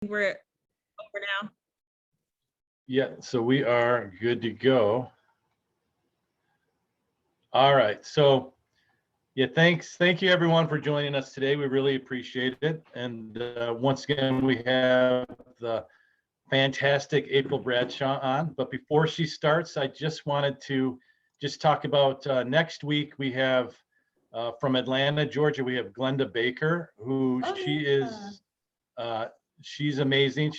We're over now. Yeah, so we are good to go. All right, so yeah, thank you everyone for joining us today. We really appreciate it. And once again, we have the fantastic April Bradshaw on. But before she starts, I just wanted to just talk about next week. We have from Atlanta, Georgia, we have Glenda Baker, who she's amazing.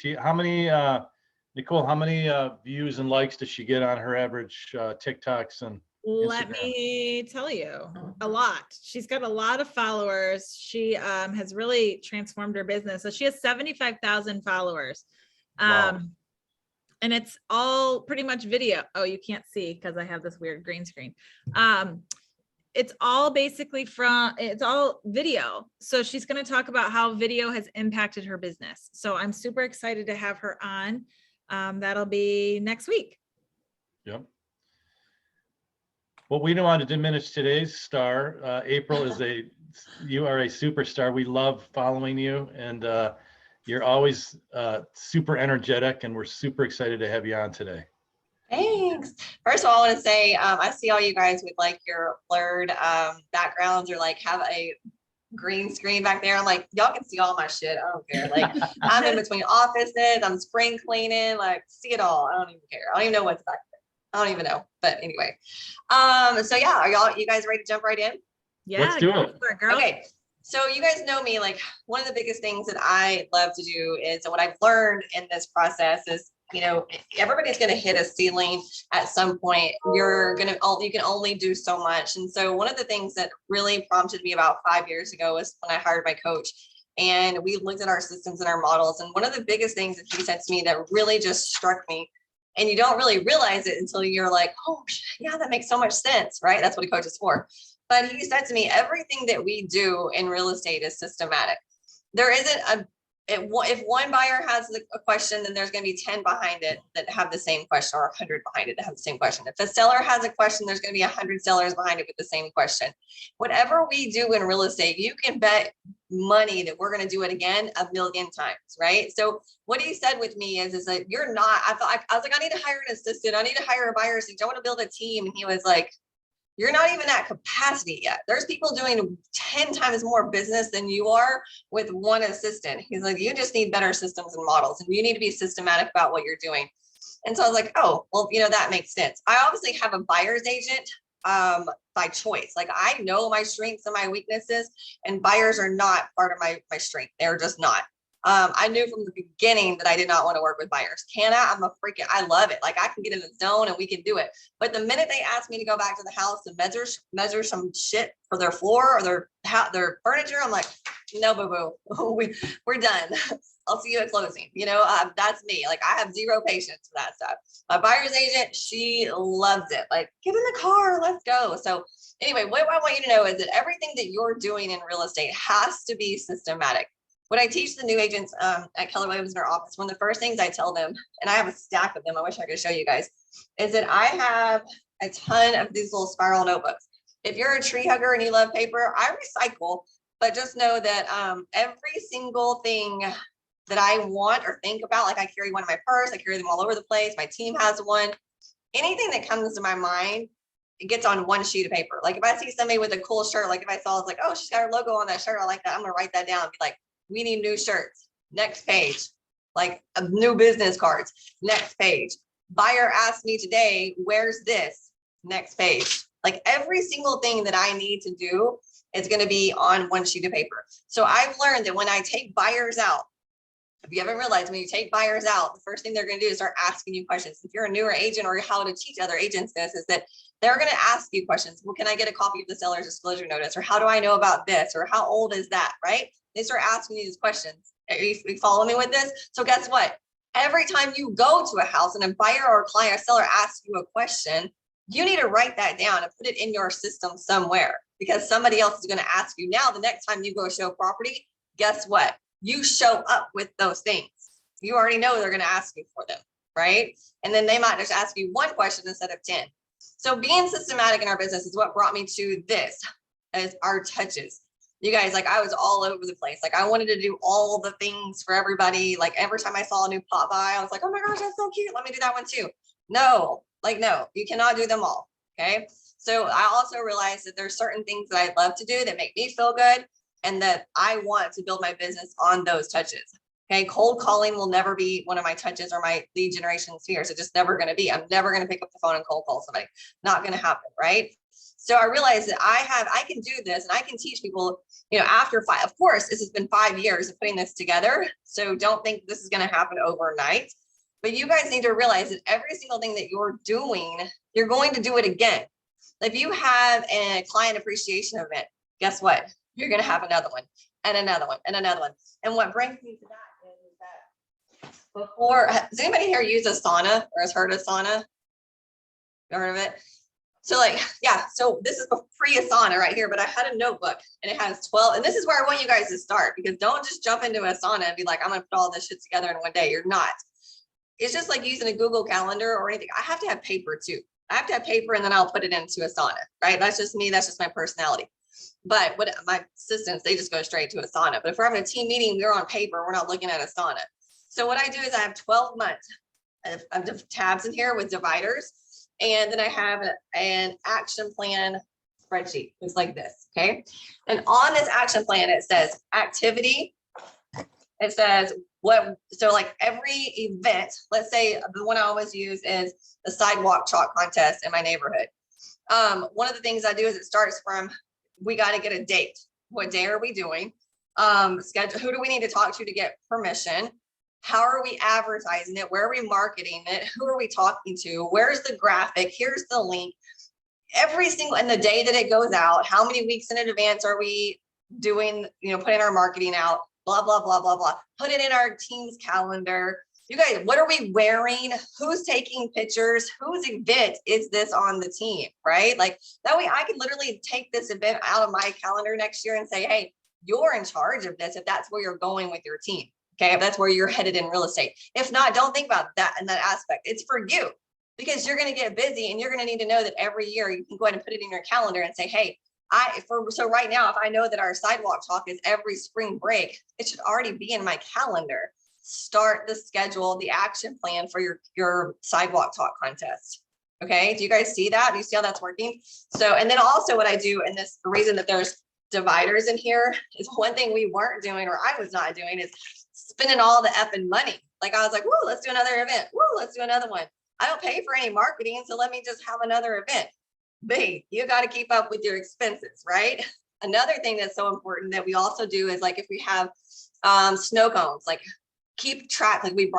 Nicole, how many views and likes does she get on her average TikToks and Let Instagram? me tell you, a lot. She's got a lot of followers. She has really transformed her business. So she has 75,000 followers. Wow. And it's all pretty much video. Oh, you can't see because I have this weird green screen. It's all basically it's all video. So she's going to talk about how video has impacted her business. So I'm super excited to have her on. That'll be next week. Yep. Well, we don't want to diminish today's star. April you are a superstar. We love following you, and you're always super energetic, and we're super excited to have you on today. Thanks. First of all, I want to say, I see all you guys with like your blurred backgrounds or like have a green screen back there. I'm like, y'all can see all my shit. I don't care. Like I'm in between offices. I'm spring cleaning, like see it all. I don't even care. I don't even know what's back there. I don't even know. But anyway. So yeah, you guys ready to jump right in? Yeah. Let's do it. Girl. Okay. So you guys know me, like one of the biggest things that I love to do is, and what I've learned in this process is, you know, everybody's going to hit a ceiling at some point. You can only do so much. And so one of the things that really prompted me about 5 years ago was when I hired my coach, and we looked at our systems and our models. And one of the biggest things that he said to me that really just struck me, and you don't really realize it until you're like, oh yeah, that makes so much sense, right? That's what a coach is for. But he said to me, everything that we do in real estate is systematic. There isn't if one buyer has a question, then there's going to be 10 behind it that have the same question, or 100 behind it that have the same question. If a seller has a question, there's going to be 100 sellers behind it with the same question. Whatever we do in real estate, you can bet money that we're going to do it again 1,000,000 times, right? So what he said with me is that you're not, I was like, I need to hire an assistant. I need to hire a buyer agent. I want to build a team. And he was like, you're not even at capacity yet. There's people doing 10 times more business than you are with one assistant. He's like, you just need better systems and models, and you need to be systematic about what you're doing. And so I was like, oh, well, you know, that makes sense. I obviously have a buyer's agent by choice. Like I know my strengths and my weaknesses, and buyers are not part of my strength. They're just not. I knew from the beginning that I did not want to work with buyers. I love it. Like I can get in the zone and we can do it. But the minute they ask me to go back to the house and measure some shit for their floor or their furniture, I'm like, no, boo-boo, we're done. I'll see you at closing. You know, that's me. Like I have zero patience for that stuff. My buyer's agent, she loves it. Like get in the car, let's go. So anyway, what I want you to know is that everything that you're doing in real estate has to be systematic. What I teach the new agents at Keller Williams in our office, one of the first things I tell them, and I have a stack of them, I wish I could show you guys, is that I have a ton of these little spiral notebooks. If you're a tree hugger and you love paper, I recycle, but just know that every single thing that I want or think about, like I carry one in my purse, I carry them all over the place, my team has one, anything that comes to my mind, it gets on one sheet of paper. Like if I see somebody with a cool shirt, like if I saw, it's like, oh, she's got her logo on that shirt, I like that, I'm gonna write that down and be like, we need new shirts. Next page, like new business cards. Next page. Buyer asked me today, where's this? Next page. Like every single thing that I need to do is going to be on one sheet of paper. So I've learned that when I take buyers out, if you haven't realized, when you take buyers out, the first thing they're going to do is start asking you questions. If you're a newer agent, or how to teach other agents this, is that they're going to ask you questions. Well, can I get a copy of the seller's disclosure notice? Or how do I know about this? Or how old is that? Right? They start asking you these questions. Are you following me with this? So guess what? Every time you go to a house and a buyer or a client or seller asks you a question, you need to write that down and put it in your system somewhere, because somebody else is going to ask you. Now, the next time you go show property, guess what? You show up with those things. You already know they're going to ask you for them, right? And then they might just ask you one question instead of 10. So being systematic in our business is what brought me to this as our touches. You guys, like I was all over the place. Like I wanted to do all the things for everybody. Like every time I saw a new pop by, I was like, oh my gosh, that's so cute. Let me do that one too. No, like, no, you cannot do them all. Okay. So I also realized that there's certain things that I love to do that make me feel good and that I want to build my business on those touches. Okay. Cold calling will never be one of my touches or my lead generation spheres. It's just never going to be. I'm never going to pick up the phone and cold call somebody. Not going to happen. Right. So I realized that I can do this and I can teach people, you know, after 5, of course, this has been 5 years of putting this together. So don't think this is going to happen overnight, but you guys need to realize that every single thing that you're doing, you're going to do it again. If you have a client appreciation event, guess what? You're going to have another one and another one and another one. And what brings me to that is that before, does anybody here use Asana or has heard of Asana? You heard of it? So like, yeah, so this is pre-Asana right here, but I had a notebook and it has 12, and this is where I want you guys to start, because don't just jump into Asana and be like, I'm gonna put all this shit together in one day. You're not. It's just like using a Google Calendar or anything. I have to have paper too. I have to have paper and then I'll put it into Asana, right? That's just me, that's just my personality. But what my assistants, they just go straight to Asana. But if we're having a team meeting, we're on paper, we're not looking at Asana. So what I do is I have 12 months of tabs in here with dividers. And then I have an action plan spreadsheet. It's like this, okay? And on this action plan, it says activity. It says what, so like every event, let's say the one I always use is the sidewalk chalk contest in my neighborhood. One of the things I do is it starts from, we got to get a date. What day are we doing? Schedule, who do we need to talk to get permission? How are we advertising it? Where are we marketing it? Who are we talking to? Where's the graphic? Here's the link. Every single, and the day that it goes out, how many weeks in advance are we doing, you know, putting our marketing out, blah, blah, blah, blah, blah. Put it in our team's calendar. You guys, what are we wearing? Who's taking pictures? Whose event is this on the team, right? Like that way I can literally take this event out of my calendar next year and say, hey, you're in charge of this if that's where you're going with your team. Okay, if that's where you're headed in real estate. If not, don't think about that in that aspect. It's for you, because you're going to get busy and you're going to need to know that every year you can go ahead and put it in your calendar and say, hey, so right now, if I know that our sidewalk talk is every spring break, it should already be in my calendar. Start the schedule, the action plan for your sidewalk talk contest. Okay, do you guys see that? Do you see how that's working? So, and then also what I do, and this, the reason that there's dividers in here is one thing we weren't doing, or I was not doing, is spending all the effing money. Like I was like, whoa, let's do another event. Whoa, let's do another one. I don't pay for any marketing, so let me just have another event. B, you got to keep up with your expenses, right? Another thing that's so important that we also do is like if we have snow cones, like keep track. Like we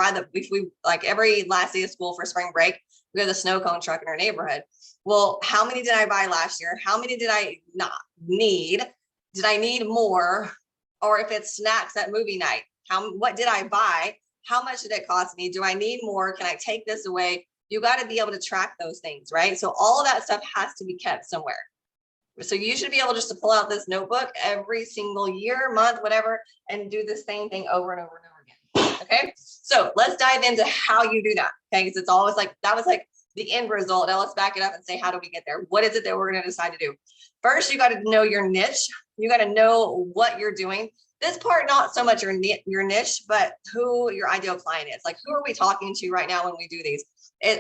like every last day of school for spring break, we have a snow cone truck in our neighborhood. Well, how many did I buy last year? How many did I not need? Did I need more? Or if it's snacks at movie night, what did I buy? How much did it cost me? Do I need more? Can I take this away? You got to be able to track those things, right? So all of that stuff has to be kept somewhere. So you should be able just to pull out this notebook every single year, month, whatever, and do the same thing over and over and over again. Okay. So let's dive into how you do that. Okay. Because it's always like, that was like the end result. Now let's back it up and say, how do we get there? What is it that we're going to decide to do? First, you got to know your niche. You got to know what you're doing. This part, not so much your niche, but who your ideal client is. Like, who are we talking to right now when we do these?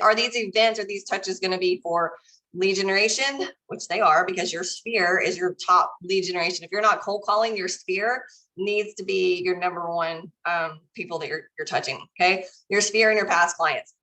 Are these events or these touches going to be for lead generation, which they are, because your sphere is your top lead generation. If you're not cold calling, your sphere needs to be your number one people that you're touching. Okay. Your sphere and your past clients.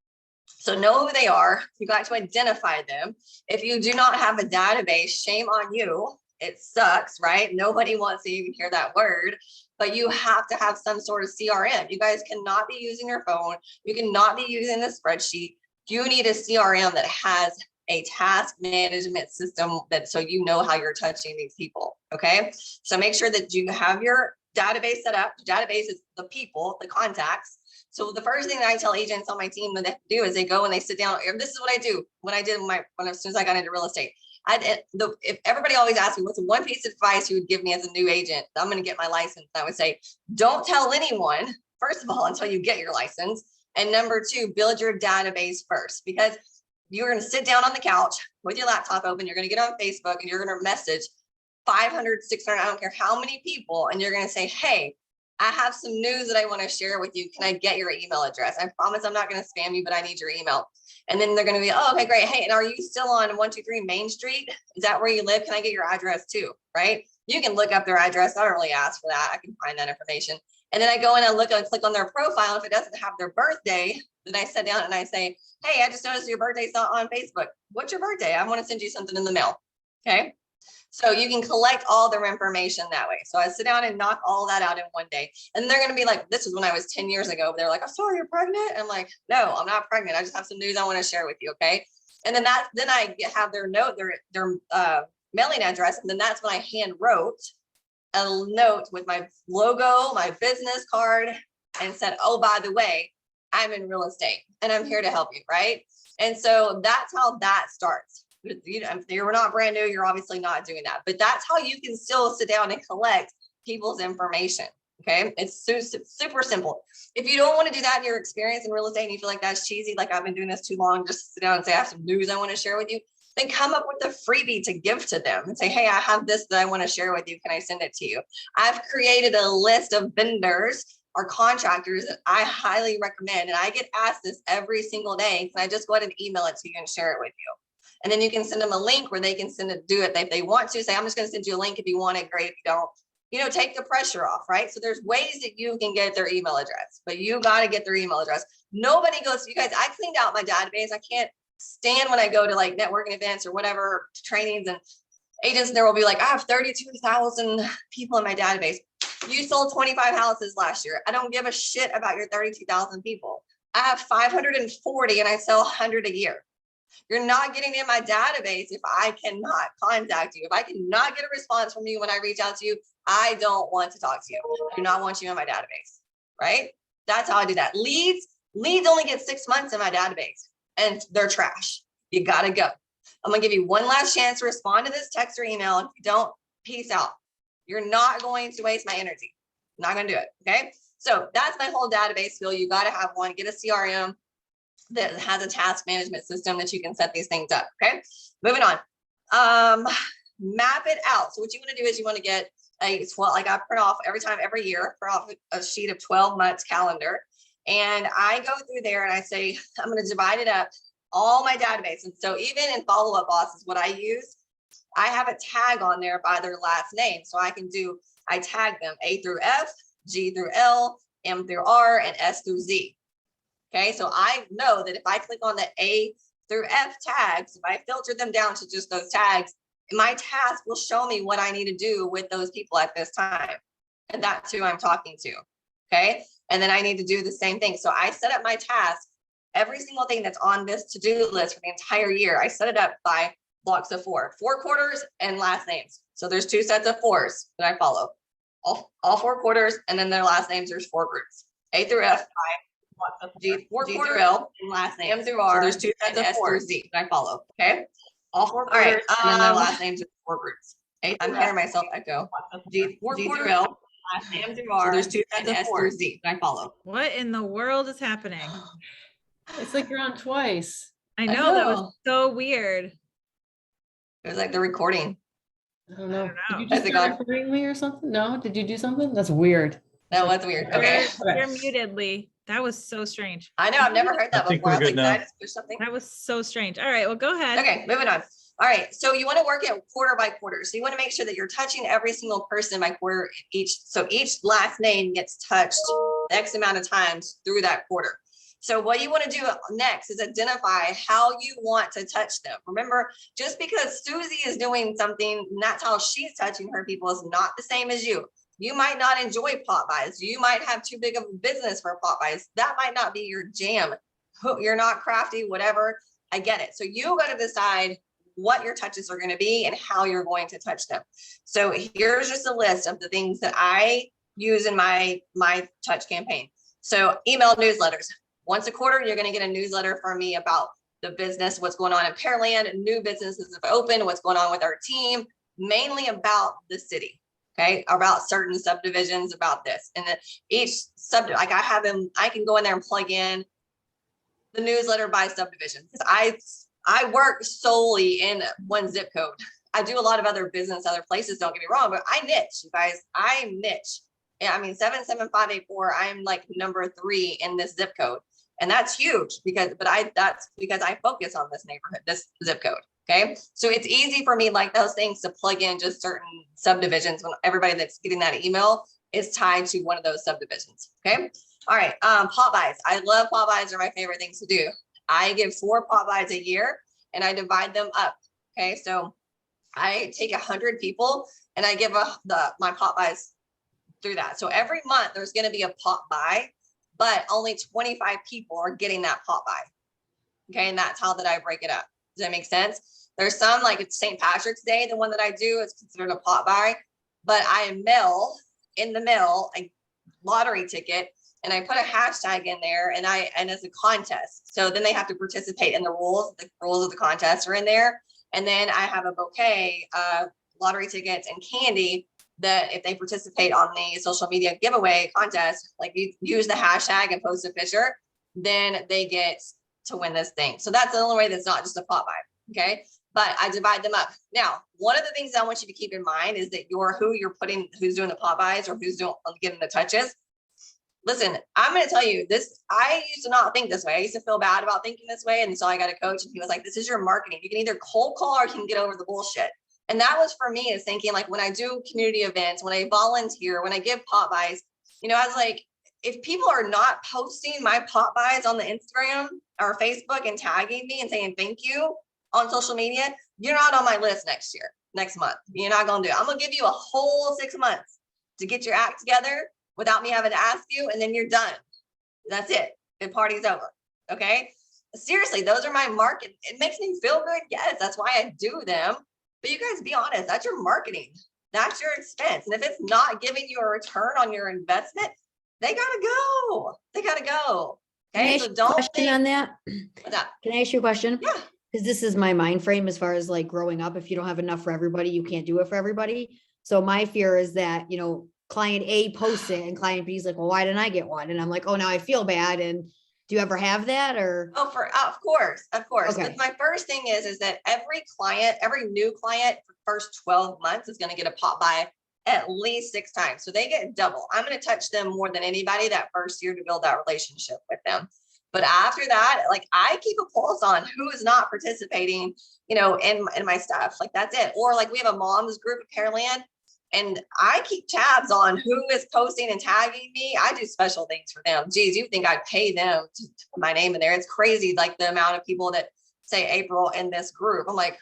So know who they are. You got to identify them. If you do not have a database, shame on you. It sucks, right? Nobody wants to even hear that word, but you have to have some sort of CRM. You guys cannot be using your phone. You cannot be using the spreadsheet. You need a CRM that has a task management system that, so you know how you're touching these people. Okay. So make sure that you have your database set up. The database is the people, the contacts. So the first thing that I tell agents on my team that they have to do is they go and they sit down. This is what I do when I did as soon as I got into real estate. If everybody always asks me what's one piece of advice you would give me as a new agent, I'm going to get my license. I would say, don't tell anyone, first of all, until you get your license. And number two, build your database first, because you're going to sit down on the couch with your laptop open. You're going to get on Facebook and you're going to message 500, 600, I don't care how many people, and you're going to say, hey, I have some news that I want to share with you. Can I get your email address? I promise I'm not going to spam you, but I need your email. And then they're going to be, oh, okay, great. Hey, and are you still on 123 Main Street? Is that where you live? Can I get your address too? Right? You can look up their address. I don't really ask for that. I can find that information. And then I go in and look and click on their profile. If it doesn't have their birthday, then I sit down and I say, hey, I just noticed your birthday's not on Facebook. What's your birthday? I want to send you something in the mail. Okay. So you can collect all their information that way. So I sit down and knock all that out in one day. And they're going to be like, this is when I was 10 years ago. They're like, I'm sorry, you're pregnant. And I'm like, no, I'm not pregnant. I just have some news I want to share with you. Okay. And then I have their note, their mailing address. And then that's when I hand wrote a note with my logo, my business card, and said, oh, by the way, I'm in real estate and I'm here to help you. Right. And so that's how that starts. You're not brand new. You're obviously not doing that, but that's how you can still sit down and collect people's information. Okay. It's super simple. If you don't want to do that in your experience in real estate and you feel like that's cheesy, like I've been doing this too long, just sit down and say, I have some news I want to share with you, then come up with a freebie to give to them and say, hey, I have this that I want to share with you. Can I send it to you? I've created a list of vendors or contractors that I highly recommend. And I get asked this every single day. Can I just go ahead and email it to you and share it with you? And then you can send them a link where they can do it if they want to. Say, I'm just going to send you a link if you want it. Great. If you don't, take the pressure off, right? So there's ways that you can get their email address, but you got to get their email address. Nobody goes, you guys, I cleaned out my database. I can't stand when I go to like networking events or whatever trainings and agents, there will be like, I have 32,000 people in my database. You sold 25 houses last year. I don't give a shit about your 32,000 people. I have 540 and I sell 100 a year. You're not getting in my database if I cannot contact you. If I cannot get a response from you when I reach out to you, I don't want to talk to you. I do not want you in my database, right? That's how I do that. Leads only get 6 months in my database and they're trash. You got to go. I'm going to give you one last chance to respond to this text or email. If you don't, peace out. You're not going to waste my energy. I'm not going to do it. Okay. So that's my whole database feel. You got to have one. Get a CRM that has a task management system that you can set these things up. Okay. Moving on. Map it out. So what you want to do is you want to get I print off every year, print off a sheet of 12 months calendar. And I go through there and I say, I'm going to divide it up, all my database. And so even in follow-up bosses, what I use, I have a tag on there by their last name. So I tag them A through F, G through L, M through R, and S through Z. Okay. So I know that if I click on the A through F tags, if I filter them down to just those tags, my task will show me what I need to do with those people at this time. And that's who I'm talking to. Okay. And then I need to do the same thing. So I set up my task, every single thing that's on this to-do list for the entire year. I set it up by blocks of 4 quarters and last names. So there's 2 sets of 4s that I follow, all 4 quarters. And then their last names, there's 4 groups, A through F, G through L, and last name, M through R. So there's 2 sets of 4 Z that I follow. Okay. All 4 quarters, and then their last names are 4 groups. I'm hearing myself echo. G through L, M through R. So there's 2 sets of 4 Z that I follow. What in the world is happening? It's like you're on twice. I know. That was so weird. It was like the recording. I don't know. I don't know. Did you just Has it start gone? recording me or something? No? Did you do something? That's weird. That was weird. Okay. You're muted, Lee. That was so strange. I know. I've never heard that I think before. I we're was good like, did I now. just push something? That was so strange. All right, well, go ahead. Okay, moving on. All right, so you want to work it quarter by quarter. So you want to make sure that you're touching every single person by quarter each. So each last name gets touched X amount of times through that quarter. So what you want to do next is identify how you want to touch them. Remember, just because Susie is doing something, and that's how she's touching her people, is not the same as you. You might not enjoy pop buys. You might have too big of a business for pop buys. That might not be your jam. You're not crafty, whatever. I get it. So you got to decide what your touches are going to be and how you're going to touch them. So here's just a list of the things that I use in my touch campaign. So email newsletters. Once a quarter, you're going to get a newsletter from me about the business, what's going on in Pearland, new businesses have opened, what's going on with our team, mainly about the city. Okay, about certain subdivisions, about this. And then each like I can go in there and plug in the newsletter by subdivision because I work solely in one zip code. I do a lot of other business, other places, don't get me wrong, but I niche, you guys, I niche. Yeah, I mean, 77584, I'm like number 3 in this zip code. And that's huge that's because I focus on this neighborhood, this zip code. Okay. So it's easy for me, like those things, to plug in just certain subdivisions when everybody that's getting that email is tied to one of those subdivisions. Okay. All right. Pop buys. I love pop buys. Are my favorite things to do. I give 4 pop buys a year and I divide them up. Okay. So I take 100 people and I give my pop buys through that. So every month there's going to be a pop buy, but only 25 people are getting that pop buy. Okay. And that's how that I break it up. Does that make sense? There's some, like it's St. Patrick's Day, the one that I do is considered a pop buy, but I mail a lottery ticket and I put a hashtag in there and it's a contest. So then they have to participate in the rules of the contest are in there. And then I have a bouquet of lottery tickets and candy that if they participate on the social media giveaway contest, like you use the hashtag and post a picture, then they get to win this thing. So that's the only way that's not just a pop buy. Okay. But I divide them up. Now, one of the things I want you to keep in mind is that who's doing the pop buys or who's doing getting the touches. Listen, I'm going to tell you this. I used to not think this way. I used to feel bad about thinking this way. And so I got a coach and he was like, this is your marketing. You can either cold call or you can get over the bullshit. And that was for me, is thinking like when I do community events, when I volunteer, when I give pop buys, I was like, if people are not posting my pop buys on the Instagram or Facebook and tagging me and saying thank you on social media, you're not on my list next month. You're not going to do it. I'm going to give you a whole 6 months to get your act together without me having to ask you. And then you're done. That's it. The party's over. Okay. Seriously, those are my market. It makes me feel good. Yes. That's why I do them. But you guys be honest, that's your marketing. That's your expense. And if it's not giving you a return on your investment, they gotta go. They gotta go. Okay. So don't think on that. What's that? Can I ask you a question? Yeah. Because this is my mind frame as far as like growing up. If you don't have enough for everybody, you can't do it for everybody. So my fear is that, client A posts it and client B is like, well, why didn't I get one? And I'm like, oh, now I feel bad. And do you ever have that or? Oh, of course. Okay. But my first thing is that every new client for the first 12 months is going to get a pop by at least 6 times. So they get double. I'm going to touch them more than anybody that first year to build that relationship with them. But after that, like I keep a pulse on who is not participating, in my stuff. Like that's it. Or like we have a moms group at Pearland. And I keep tabs on who is posting and tagging me. I do special things for them. Geez, you think I'd pay them to put my name in there? It's crazy, like the amount of people that say April in this group. I'm like,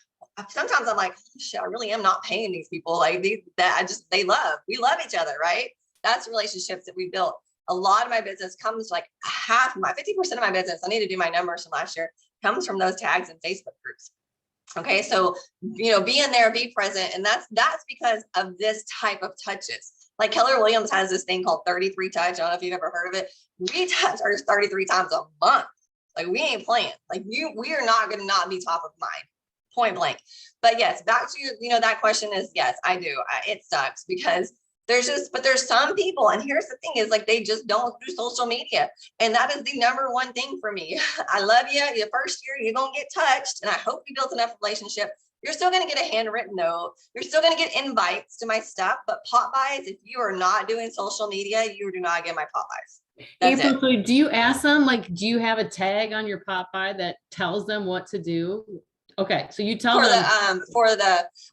sometimes I'm like, shit, I really am not paying these people. Like we love each other, right? That's relationships that we built. A lot of my business comes like 50% of my business. I need to do my numbers from last year, comes from those tags in Facebook groups. Okay. So, be in there, be present. And that's because of this type of touches. Like Keller Williams has this thing called 33 touch. I don't know if you've ever heard of it. We touch ours 33 times a month. Like we ain't playing. Like we are not going to not be top of mind, point blank. But yes, back to, that question is yes, I do. It sucks because there's some people, and here's the thing is like, they just don't do social media. And that is the number one thing for me. I love you. Your first year, you're going to get touched. And I hope you built enough relationship. You're still going to get a handwritten note. You're still going to get invites to my stuff, but pop buys, if you are not doing social media, you do not get my pop buys. April, so do you ask them, like, do you have a tag on your pop by that tells them what to do? Okay. So you tell them for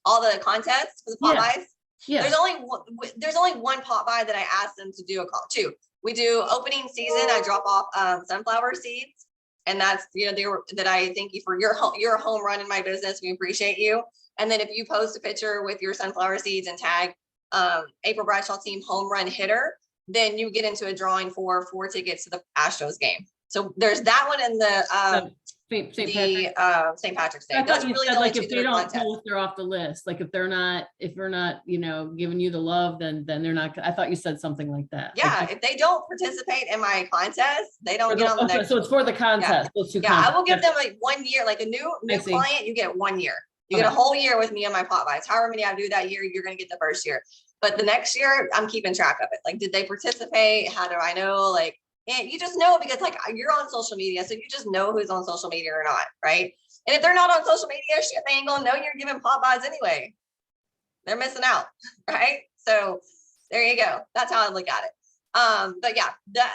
all the contests for the pop buys. Yeah. There's only one pop by that I asked them to do a call to. We do opening season. I drop off sunflower seeds, and that's that I thank you for your home run in my business. We appreciate you. And then if you post a picture with your sunflower seeds and tag April Bradshaw team home run hitter, then you get into a drawing for 4 tickets to the Astros game. So there's that one in the St. Patrick's Day. I thought you said like if if they don't post, they're off the list. Like if we're not, giving you the love, then they're not. I thought you said something like that. Yeah, like, if they don't participate in my contest, they don't get on the next. So it's for the contest. Yeah, I will give them like 1 year, like a new client. You get 1 year. You get a whole year with me on my pop buys. However many I do that year, you're going to get the first year. But the next year, I'm keeping track of it. Like, did they participate? How do I know? Like, and you just know because like you're on social media, so you just know who's on social media or not, right? And if they're not on social media, shit, they ain't gonna know you're giving pop buys anyway. They're missing out, right? So there you go. That's how I look at it. But yeah,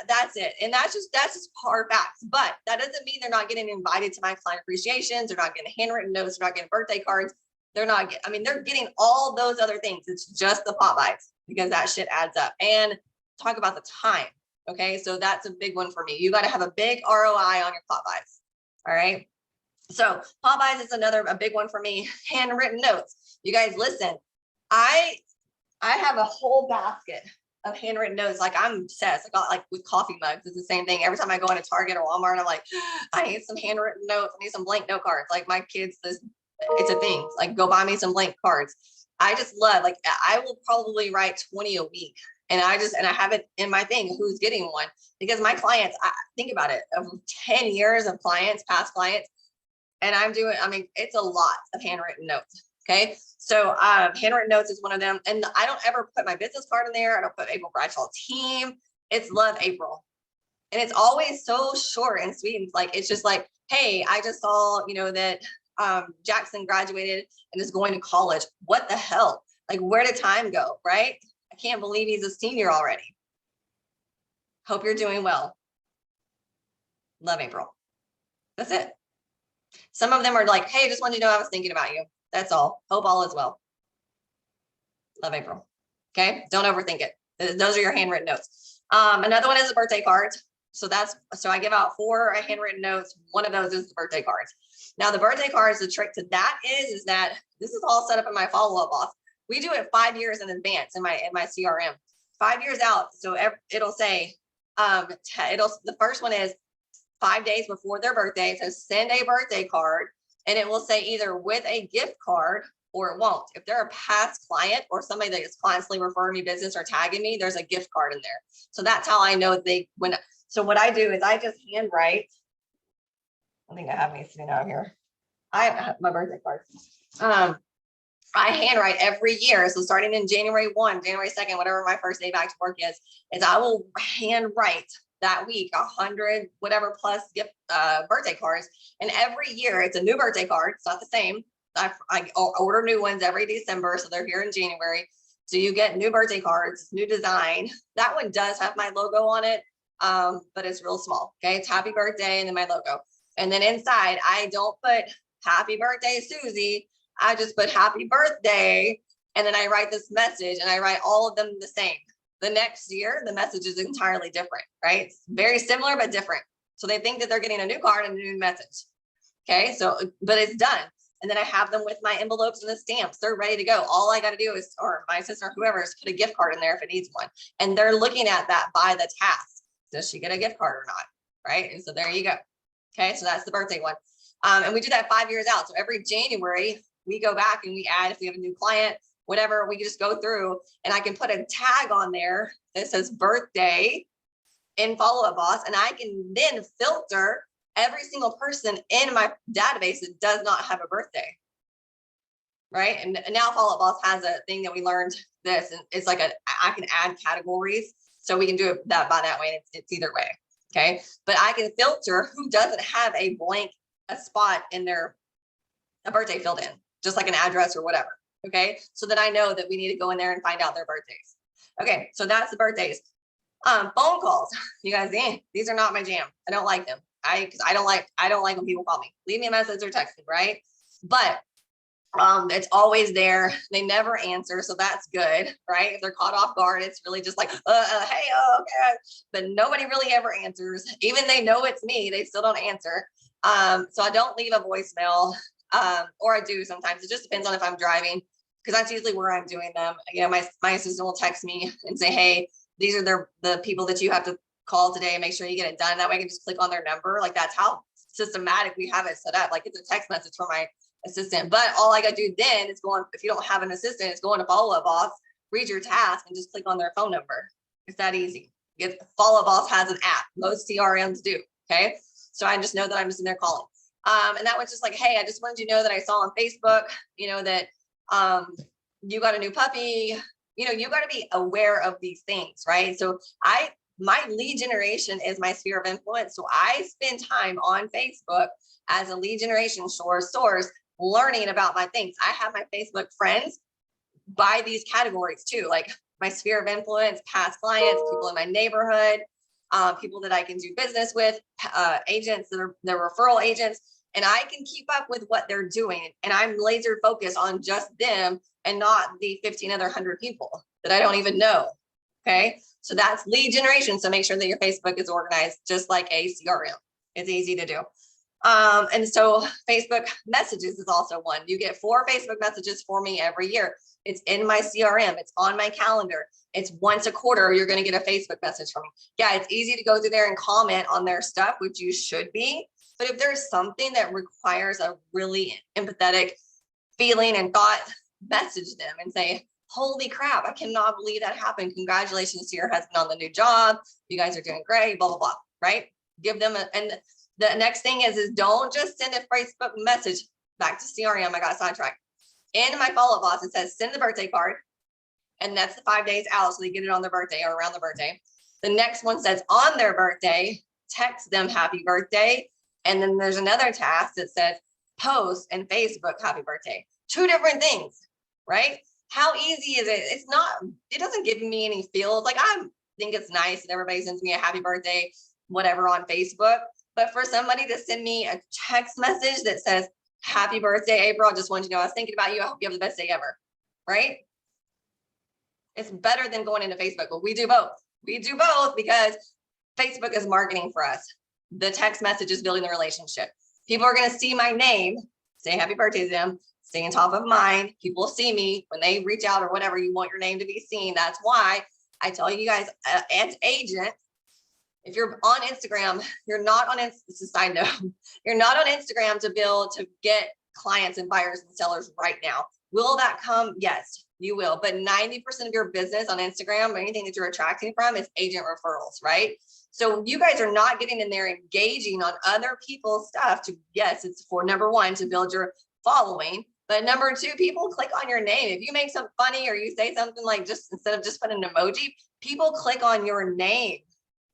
that's it. And that's just hard facts. But that doesn't mean they're not getting invited to my client appreciations. They're not getting handwritten notes. They're not getting birthday cards. They're not, I mean, they're getting all those other things. It's just the pop buys because that shit adds up. And talk about the time. Okay. So that's a big one for me. You got to have a big ROI on your pop buys. All right. So pop buys is a big one for me. Handwritten notes. You guys listen, I have a whole basket of handwritten notes. Like I'm obsessed. I got like with coffee mugs. It's the same thing. Every time I go into Target or Walmart, I'm like, I need some handwritten notes. I need some blank note cards. Like my kids, it's a thing. Like go buy me some blank cards. I just love, like I will probably write 20 a week. And I have it in my thing, who's getting one, because my clients, think about it, of 10 years of clients, past clients, and it's a lot of handwritten notes. Okay. So handwritten notes is one of them. And I don't ever put my business card in there. I don't put April Bradshaw team. It's love April. And it's always so short and sweet. And it's just like, hey, I just saw, that Jackson graduated and is going to college. What the hell? Like, where did time go? Right? I can't believe he's a senior already. Hope you're doing well. Love April. That's it. Some of them are like, hey, just wanted you to know I was thinking about you. That's all. Hope all is well. Love April. Okay. Don't overthink it. Those are your handwritten notes. Another one is a birthday card. So I give out 4 handwritten notes. One of those is the birthday cards. Now the birthday cards, the trick to that is that this is all set up in my follow-up box. We do it 5 years in advance in my CRM, 5 years out. So it'll say, the first one is 5 days before their birthday. It says send a birthday card, and it will say either with a gift card or it won't. If they're a past client or somebody that is constantly referring me business or tagging me, there's a gift card in there. So that's how I know so what I do is I just handwrite. I think I have me sitting out here. I have my birthday card. I handwrite every year. So starting in January 1, January 2nd, whatever my first day back to work is I will handwrite that week 100 whatever plus gift birthday cards. And every year it's a new birthday card. It's not the same. I order new ones every December. So they're here in January. So you get new birthday cards, new design. That one does have my logo on it, but it's real small. Okay. It's happy birthday and then my logo. And then inside, I don't put happy birthday, Susie. I just put happy birthday. And then I write this message and I write all of them the same. The next year, the message is entirely different, right? It's very similar, but different. So they think that they're getting a new card and a new message. Okay. So, but it's done. And then I have them with my envelopes and the stamps. They're ready to go. All I got to do is, or my sister, whoever, is put a gift card in there if it needs one. And they're looking at that by the task. Does she get a gift card or not? Right. And so there you go. Okay. So that's the birthday one. And we do that 5 years out. So every January we go back and we add, if we have a new client, whatever, we just go through and I can put a tag on there that says birthday in follow-up boss. And I can then filter every single person in my database that does not have a birthday. Right. And now follow-up boss has a thing that we learned this, and it's like I can add categories. So we can do it that way. And it's either way. Okay. But I can filter who doesn't have a spot in their birthday filled in, just like an address or whatever. Okay. So then I know that we need to go in there and find out their birthdays. Okay. So that's the birthdays. Phone calls. You guys, these are not my jam. I don't like them. Because I don't like when people call me. Leave me a message or text me, right? But it's always there. They never answer, so that's good, right? If they're caught off guard, it's really just like, hey, okay. But nobody really ever answers. Even they know it's me, they still don't answer. So I don't leave a voicemail, or I do sometimes. It just depends on if I'm driving, because that's usually where I'm doing them. You know, my assistant will text me and say, hey, these are the people that you have to call today. Make sure you get it done. That way I can just click on their number. Like, that's how systematic we have it set up. Like, it's a text message from my assistant, but all I got to do then is if you don't have an assistant, it's going to follow-up boss, read your task, and just click on their phone number. It's that easy. Follow-up boss has an app. Most CRMs do. Okay. So I just know that I'm just in there calling. And that was just like, hey, I just wanted you to know that I saw on Facebook, that you got a new puppy. You got to be aware of these things, right? So I my lead generation is my sphere of influence. So I spend time on Facebook as a lead generation source, learning about my things. I have my Facebook friends by these categories too, like my sphere of influence, past clients, people in my neighborhood, people that I can do business with, agents that are their referral agents, and I can keep up with what they're doing. And I'm laser focused on just them and not the 15 other 100 people that I don't even know. Okay. So that's lead generation. So make sure that your Facebook is organized just like a CRM. It's easy to do. And so Facebook messages is also one. You get 4 Facebook messages for me every year. It's in my CRM. It's on my calendar. It's once a quarter, you're going to get a Facebook message from me. Yeah, it's easy to go through there and comment on their stuff, which you should be. But if there's something that requires a really empathetic feeling and thought, message them and say, holy crap, I cannot believe that happened. Congratulations to your husband on the new job. You guys are doing great, blah, blah, blah, right? Give them and the next thing is don't just send a Facebook message. Back to CRM, I got sidetracked. In my follow-up box, it says send the birthday card. And that's the 5 days out, so they get it on their birthday or around their birthday. The next one says on their birthday, text them happy birthday. And then there's another task that says post and Facebook happy birthday. 2 different things, right? How easy is it? It's not, it doesn't give me any feels. Like I think it's nice that everybody sends me a happy birthday, whatever on Facebook. But for somebody to send me a text message that says, happy birthday, April, I just wanted you to know I was thinking about you. I hope you have the best day ever, right? It's better than going into Facebook, but we do both. We do both because Facebook is marketing for us. The text message is building the relationship. People are going to see my name, say happy birthday to them, stay on top of mind. People see me when they reach out or whatever, you want your name to be seen. That's why I tell you guys, as agent, if you're on Instagram, you're not on, this is a side note, you're not on Instagram to get clients and buyers and sellers right now. Will that come? Yes, you will. But 90% of your business on Instagram or anything that you're attracting from is agent referrals, right? So you guys are not getting in there engaging on other people's stuff to, yes, it's for number 1, to build your following. But number 2, people click on your name. If you make something funny or you say something like just instead of just putting an emoji, people click on your name.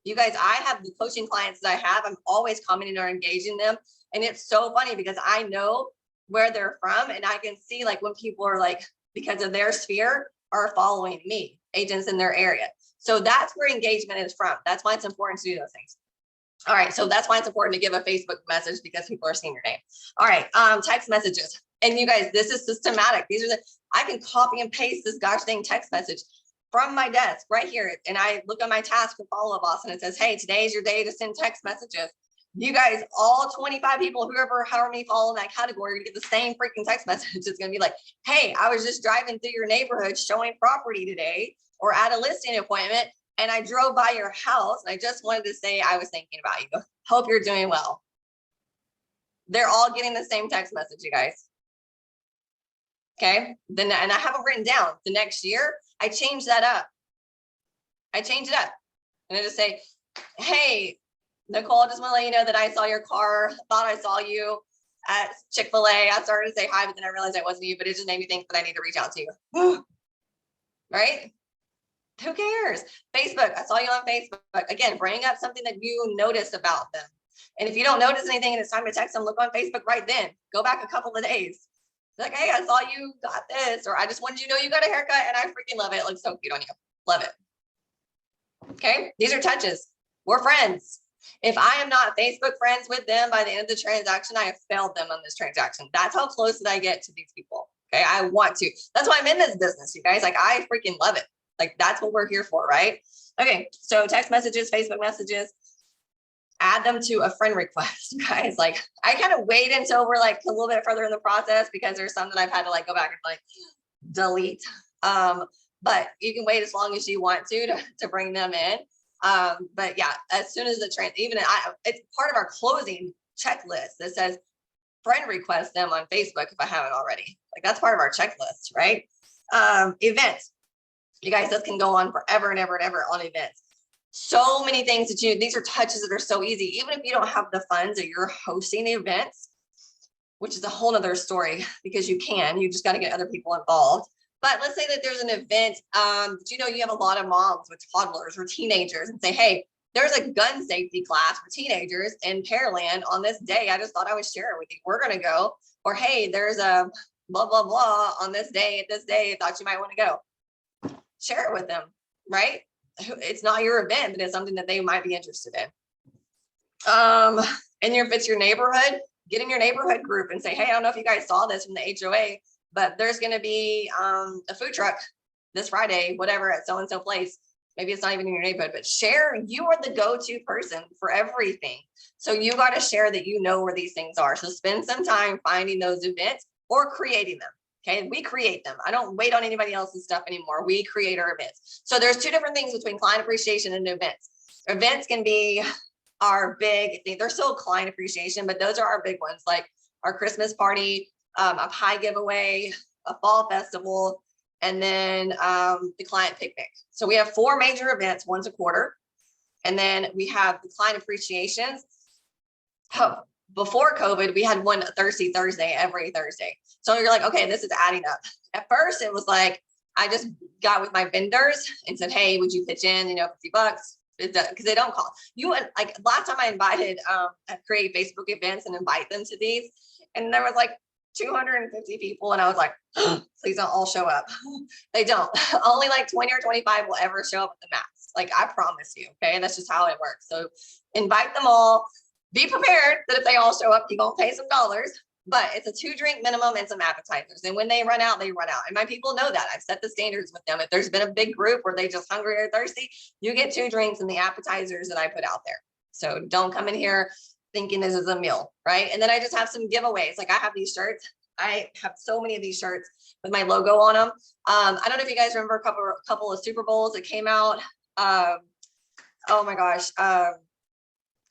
You guys, I have the coaching clients that I have, I'm always commenting or engaging them. And it's so funny because I know where they're from and I can see like when people are like, because of their sphere, are following me, agents in their area. So that's where engagement is from. That's why it's important to do those things. All right, so that's why it's important to give a Facebook message because people are seeing your name. All right, text messages. And you guys, this is systematic. These are I can copy and paste this gosh dang text message from my desk right here. And I look at my task for follow-up boss and it says, hey, today's your day to send text messages. You guys, all 25 people, however many fall in that category, you get the same freaking text message. It's gonna be like, hey, I was just driving through your neighborhood showing property today or at a listing appointment. And I drove by your house and I just wanted to say, I was thinking about you. Hope you're doing well. They're all getting the same text message, you guys. Okay, then, and I have them written down. The next year, I change that up. I change it up. And I just say, hey, Nicole, just want to let you know that I saw your car, thought I saw you at Chick-fil-A. I started to say hi, but then I realized I wasn't you, but it just made me think that I need to reach out to you. Right? Who cares? Facebook, I saw you on Facebook. Again, bring up something that you noticed about them. And if you don't notice anything and it's time to text them, look on Facebook right then. Go back a couple of days. Like, hey, I saw you got this, or I just wanted you to know you got a haircut and I freaking love it. It looks so cute on you. Love it. Okay, these are touches. We're friends. If I am not Facebook friends with them by the end of the transaction, I have failed them on this transaction. That's how close that I get to these people. Okay, I want to. That's why I'm in this business, you guys. Like, I freaking love it. Like, that's what we're here for, right? Okay, so text messages, Facebook messages, add them to a friend request, guys. Like, I kind of wait until we're like a little bit further in the process because there's some that I've had to like go back and like delete. But you can wait as long as you want to bring them in. But yeah, as soon as the it's part of our closing checklist that says friend request them on Facebook if I haven't already. Like, that's part of our checklist, right? Events. You guys, this can go on forever and ever and ever on events. So many things that these are touches that are so easy. Even if you don't have the funds or you're hosting events, which is a whole nother story because you just got to get other people involved. But let's say that there's an event, you know, you have a lot of moms with toddlers or teenagers and say, hey, there's a gun safety class for teenagers in Pearland on this day. I just thought I would share it with you. We're going to go. Or, hey, there's a blah, blah, blah on this day at this day. I thought you might want to go. Share it with them, right? It's not your event, but it's something that they might be interested in. And if it's your neighborhood, get in your neighborhood group and say, hey, I don't know if you guys saw this from the HOA, but there's going to be a food truck this Friday, whatever, at so-and-so place. Maybe it's not even in your neighborhood, but share. You are the go-to person for everything. So you got to share that you know where these things are. So spend some time finding those events or creating them. Okay, we create them. I don't wait on anybody else's stuff anymore. We create our events. So there's two different things between client appreciation and events. Events can be our big thing. They're still client appreciation, but those are our big ones, like our Christmas party, a pie giveaway, a fall festival, and then the client picnic. So we have 4 major events once a quarter. And then we have the client appreciations. Before COVID, we had one Thirsty Thursday every Thursday. So you're like, okay, this is adding up. At first, it was like, I just got with my vendors and said, hey, would you pitch in, you know, $50? Because they don't call you. Like last time I invited, I create Facebook events and invite them to these. And there was like 250 people. And I was like, oh, please don't all show up. They don't. Only like 20 or 25 will ever show up at the max. Like I promise you. Okay. And that's just how it works. So invite them all. Be prepared that if they all show up, you're going to pay some dollars, but it's a 2-drink minimum and some appetizers. And when they run out, they run out. And my people know that. I've set the standards with them. If there's been a big group where they just hungry or thirsty, you get 2 drinks and the appetizers that I put out there. So don't come in here thinking this is a meal, right? And then I just have some giveaways. Like I have these shirts. I have so many of these shirts with my logo on them. I don't know if you guys remember a couple of Super Bowls that came out. Oh my gosh.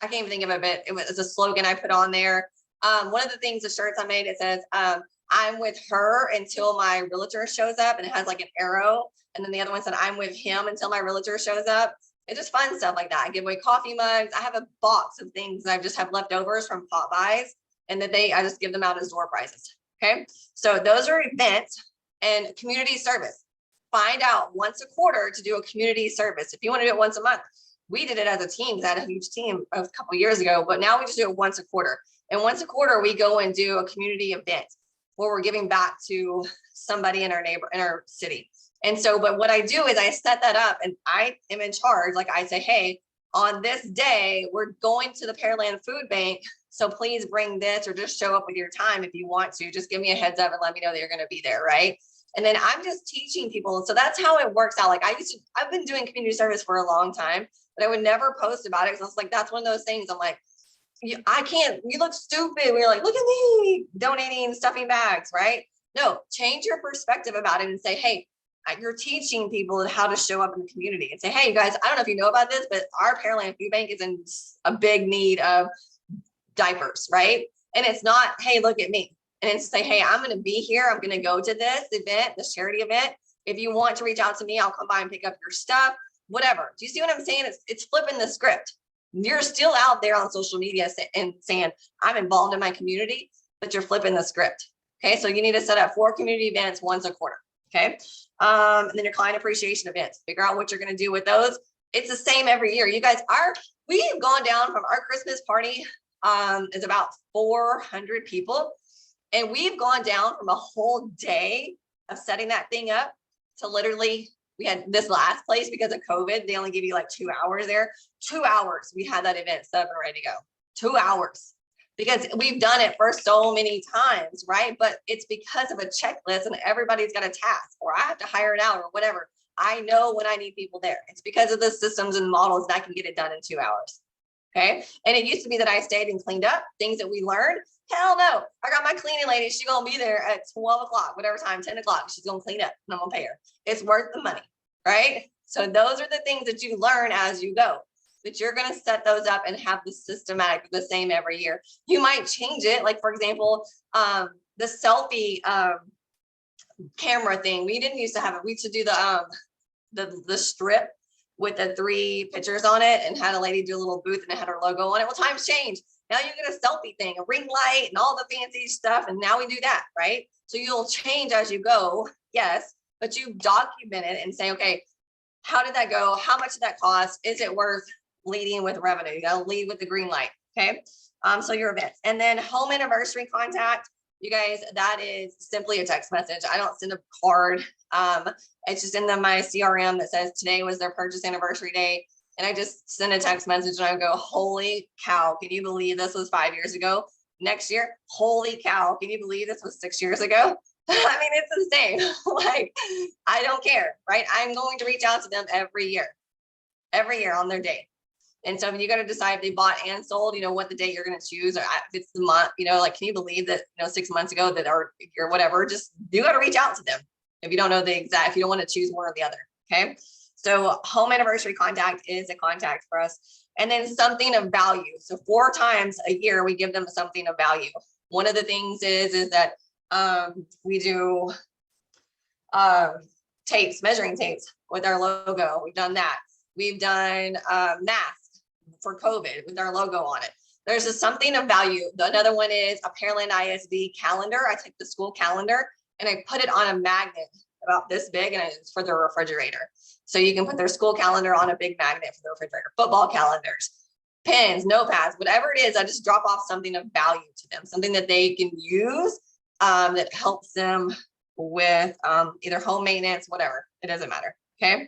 I can't even think of it, but it was a slogan I put on there. One of the things, the shirts I made, it says, I'm with her until my realtor shows up, and it has like an arrow. And then the other one said, I'm with him until my realtor shows up. It's just fun stuff like that. I give away coffee mugs. I have a box of things that I just have leftovers from pop buys, and that I just give them out as door prizes. Okay. So those are events and community service. Find out once a quarter to do a community service. If you want to do it once a month, we did it as a team. I had a huge team a couple of years ago, but now we just do it once a quarter. And once a quarter, we go and do a community event where we're giving back to somebody in our city. And so, but what I do is I set that up and I am in charge. Like I say, hey, on this day, we're going to the Pearland Food Bank. So please bring this or just show up with your time if you want to. Just give me a heads up and let me know that you're going to be there, right? And then I'm just teaching people. So that's how it works out. Like I've been doing community service for a long time, but I would never post about it because I was like, that's one of those things. I'm like, I can't, you look stupid. We're like, look at me donating stuffing bags, right? No, change your perspective about it and say, hey, you're teaching people how to show up in the community and say, hey, you guys, I don't know if you know about this, but our Pearland Food Bank is in a big need of diapers, right? And it's not, hey, look at me. And it's say, hey, I'm going to be here. I'm going to go to this event, this charity event. If you want to reach out to me, I'll come by and pick up your stuff, whatever. Do you see what I'm saying? It's flipping the script. You're still out there on social media and saying, I'm involved in my community, but you're flipping the script. Okay. So you need to set up 4 community events once a quarter. Okay. And then your client appreciation events, figure out what you're going to do with those. It's the same every year. You guys we've gone down from our Christmas party. It's about 400 people. And we've gone down from a whole day of setting that thing up to literally, we had this last place because of COVID. They only give you like 2 hours there. 2 hours. We had that event set up and ready to go. 2 hours. Because we've done it for so many times, right? But it's because of a checklist and everybody's got a task, or I have to hire it out or whatever. I know when I need people there. It's because of the systems and models that I can get it done in 2 hours. Okay. And it used to be that I stayed and cleaned up things that we learned. Hell no. I got my cleaning lady. She's going to be there at 12 o'clock, whatever time, 10 o'clock. She's going to clean up and I'm going to pay her. It's worth the money, right? So those are the things that you learn as you go, but you're going to set those up and have the systematic, the same every year. You might change it. Like, for example, the selfie camera thing. We didn't used to have it. We used to do the strip with the 3 pictures on it and had a lady do a little booth and it had her logo on it. Well, times change. Now you get a selfie thing, a ring light and all the fancy stuff. And now we do that, right? So you'll change as you go. Yes. but you document it and say, okay, how did that go? How much did that cost? Is it worth leading with revenue? You gotta lead with the green light. Okay. So your events, and then home anniversary contact, you guys, that is simply a text message. I don't send a card. It's just in my CRM that says today was their purchase anniversary day. And I just send a text message and I go, holy cow, can you believe this was 5 years ago? Next year, holy cow, can you believe this was 6 years ago? I mean, it's the same. Like, I don't care, right? I'm going to reach out to them every year on their day. And so you got to decide if they bought and sold, you know, what the date you're going to choose, or if it's the month, you know, like, can you believe that, you know, 6 months ago that, or whatever, just, you got to reach out to them. If you don't know the exact, if you don't want to choose one or the other. Okay. So home anniversary contact is a contact for us. And then something of value. So 4 times a year, we give them something of value. One of the things is that we do tapes, measuring tapes with our logo. We've done that. We've done masks for COVID with our logo on it. There's just something of value. Another one is a Pearland ISD calendar. I take the school calendar and I put it on a magnet about this big, and it's for their refrigerator. So you can put their school calendar on a big magnet for the refrigerator, football calendars, pens, notepads, whatever it is. I just drop off something of value to them, something that they can use that helps them with either home maintenance, whatever, it doesn't matter. Okay.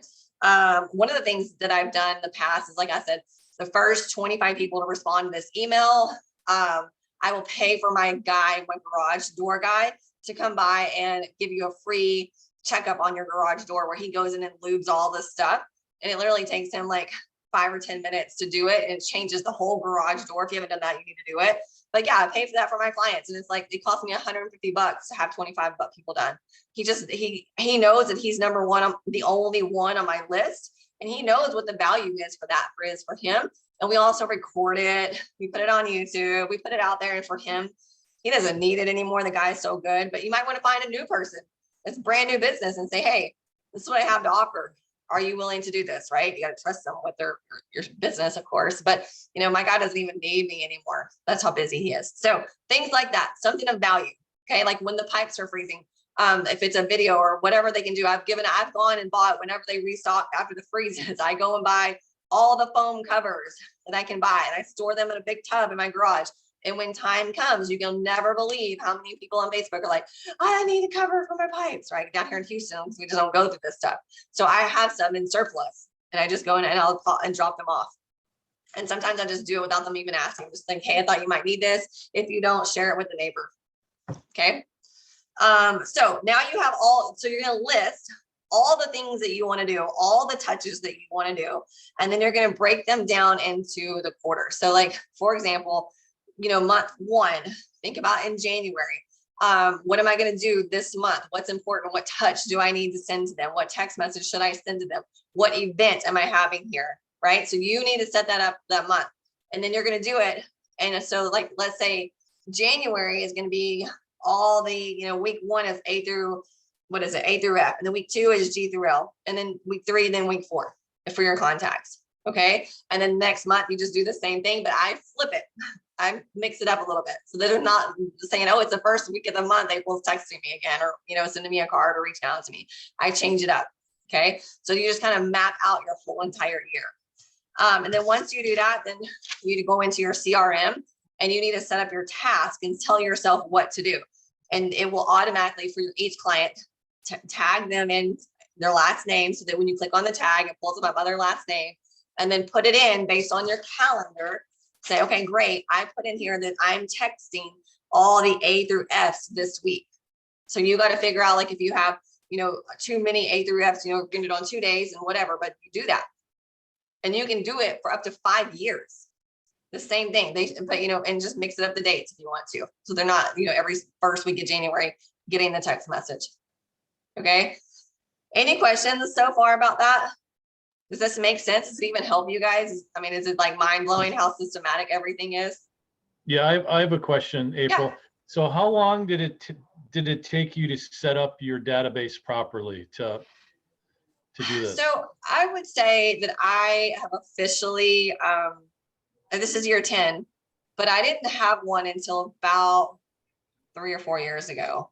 One of the things that I've done in the past is, like I said, the first 25 people to respond to this email, I will pay for my guy, my garage door guy, to come by and give you a free checkup on your garage door, where he goes in and lubes all this stuff. And it literally takes him like 5 or 10 minutes to do it. And it changes the whole garage door. If you haven't done that, you need to do it. But yeah, I pay for that for my clients. And it's like, it cost me $150 to have 25 people done. He knows that he's number one, the only one on my list. And he knows what the value is for him. And we also record it. We put it on YouTube. We put it out there. And for him, he doesn't need it anymore. The guy's so good. But you might want to find a new person. It's brand new business and say, hey, this is what I have to offer. Are you willing to do this? Right? You got to trust them with your business, of course. But you know, my guy doesn't even need me anymore. That's how busy he is. So things like that, something of value. Okay. Like when the pipes are freezing, if it's a video or whatever they can do, I've gone and bought, whenever they restock after the freezes, I go and buy all the foam covers that I can buy, and I store them in a big tub in my garage. And when time comes, you'll never believe how many people on Facebook are like, I need a cover for my pipes, right? Down here in Houston, we just don't go through this stuff. So I have some in surplus, and I just go in and I'll call and drop them off. And sometimes I just do it without them even asking. Just think, hey, I thought you might need this. If you don't, share it with the neighbor. Okay. So now you have so you're going to list all the things that you want to do, all the touches that you want to do, and then you're going to break them down into the quarter. So like, for example, you know, month 1, think about in January, what am I going to do this month? What's important? What touch do I need to send to them? What text message should I send to them? What event am I having here? Right. So you need to set that up that month, and then you're going to do it. And so like, let's say January is going to be all the, you know, week 1 is A through F. And then week 2 is G through L. And then week 3, then week 4 for your contacts. Okay. And then next month you just do the same thing, but I flip it. I mix it up a little bit so that they're not saying, oh, it's the first week of the month, April's texting me again, or, you know, sending me a card or reaching out to me. I change it up. Okay. So you just kind of map out your whole entire year. And then once you do that, then you go into your CRM and you need to set up your task and tell yourself what to do. And it will automatically, for each client, tag them in their last name, so that when you click on the tag, it pulls them up by their last name, and then put it in based on your calendar. Say, okay, great. I put in here that I'm texting all the A through Fs this week. So you got to figure out, like, if you have, you know, too many A through Fs, you know, you can do it on 2 days and whatever, but you do that. And you can do it for up to 5 years. The same thing. But you know, and just mix it up the dates if you want to. So they're not, you know, every first week of January getting the text message. Okay. Any questions so far about that? Does this make sense? Does it even help you guys? I mean, is it like mind blowing how systematic everything is? Yeah, I have a question, April. Yeah. So how long did it take you to set up your database properly to do this? So I would say that I have officially, and this is year 10, but I didn't have one until about 3 or 4 years ago.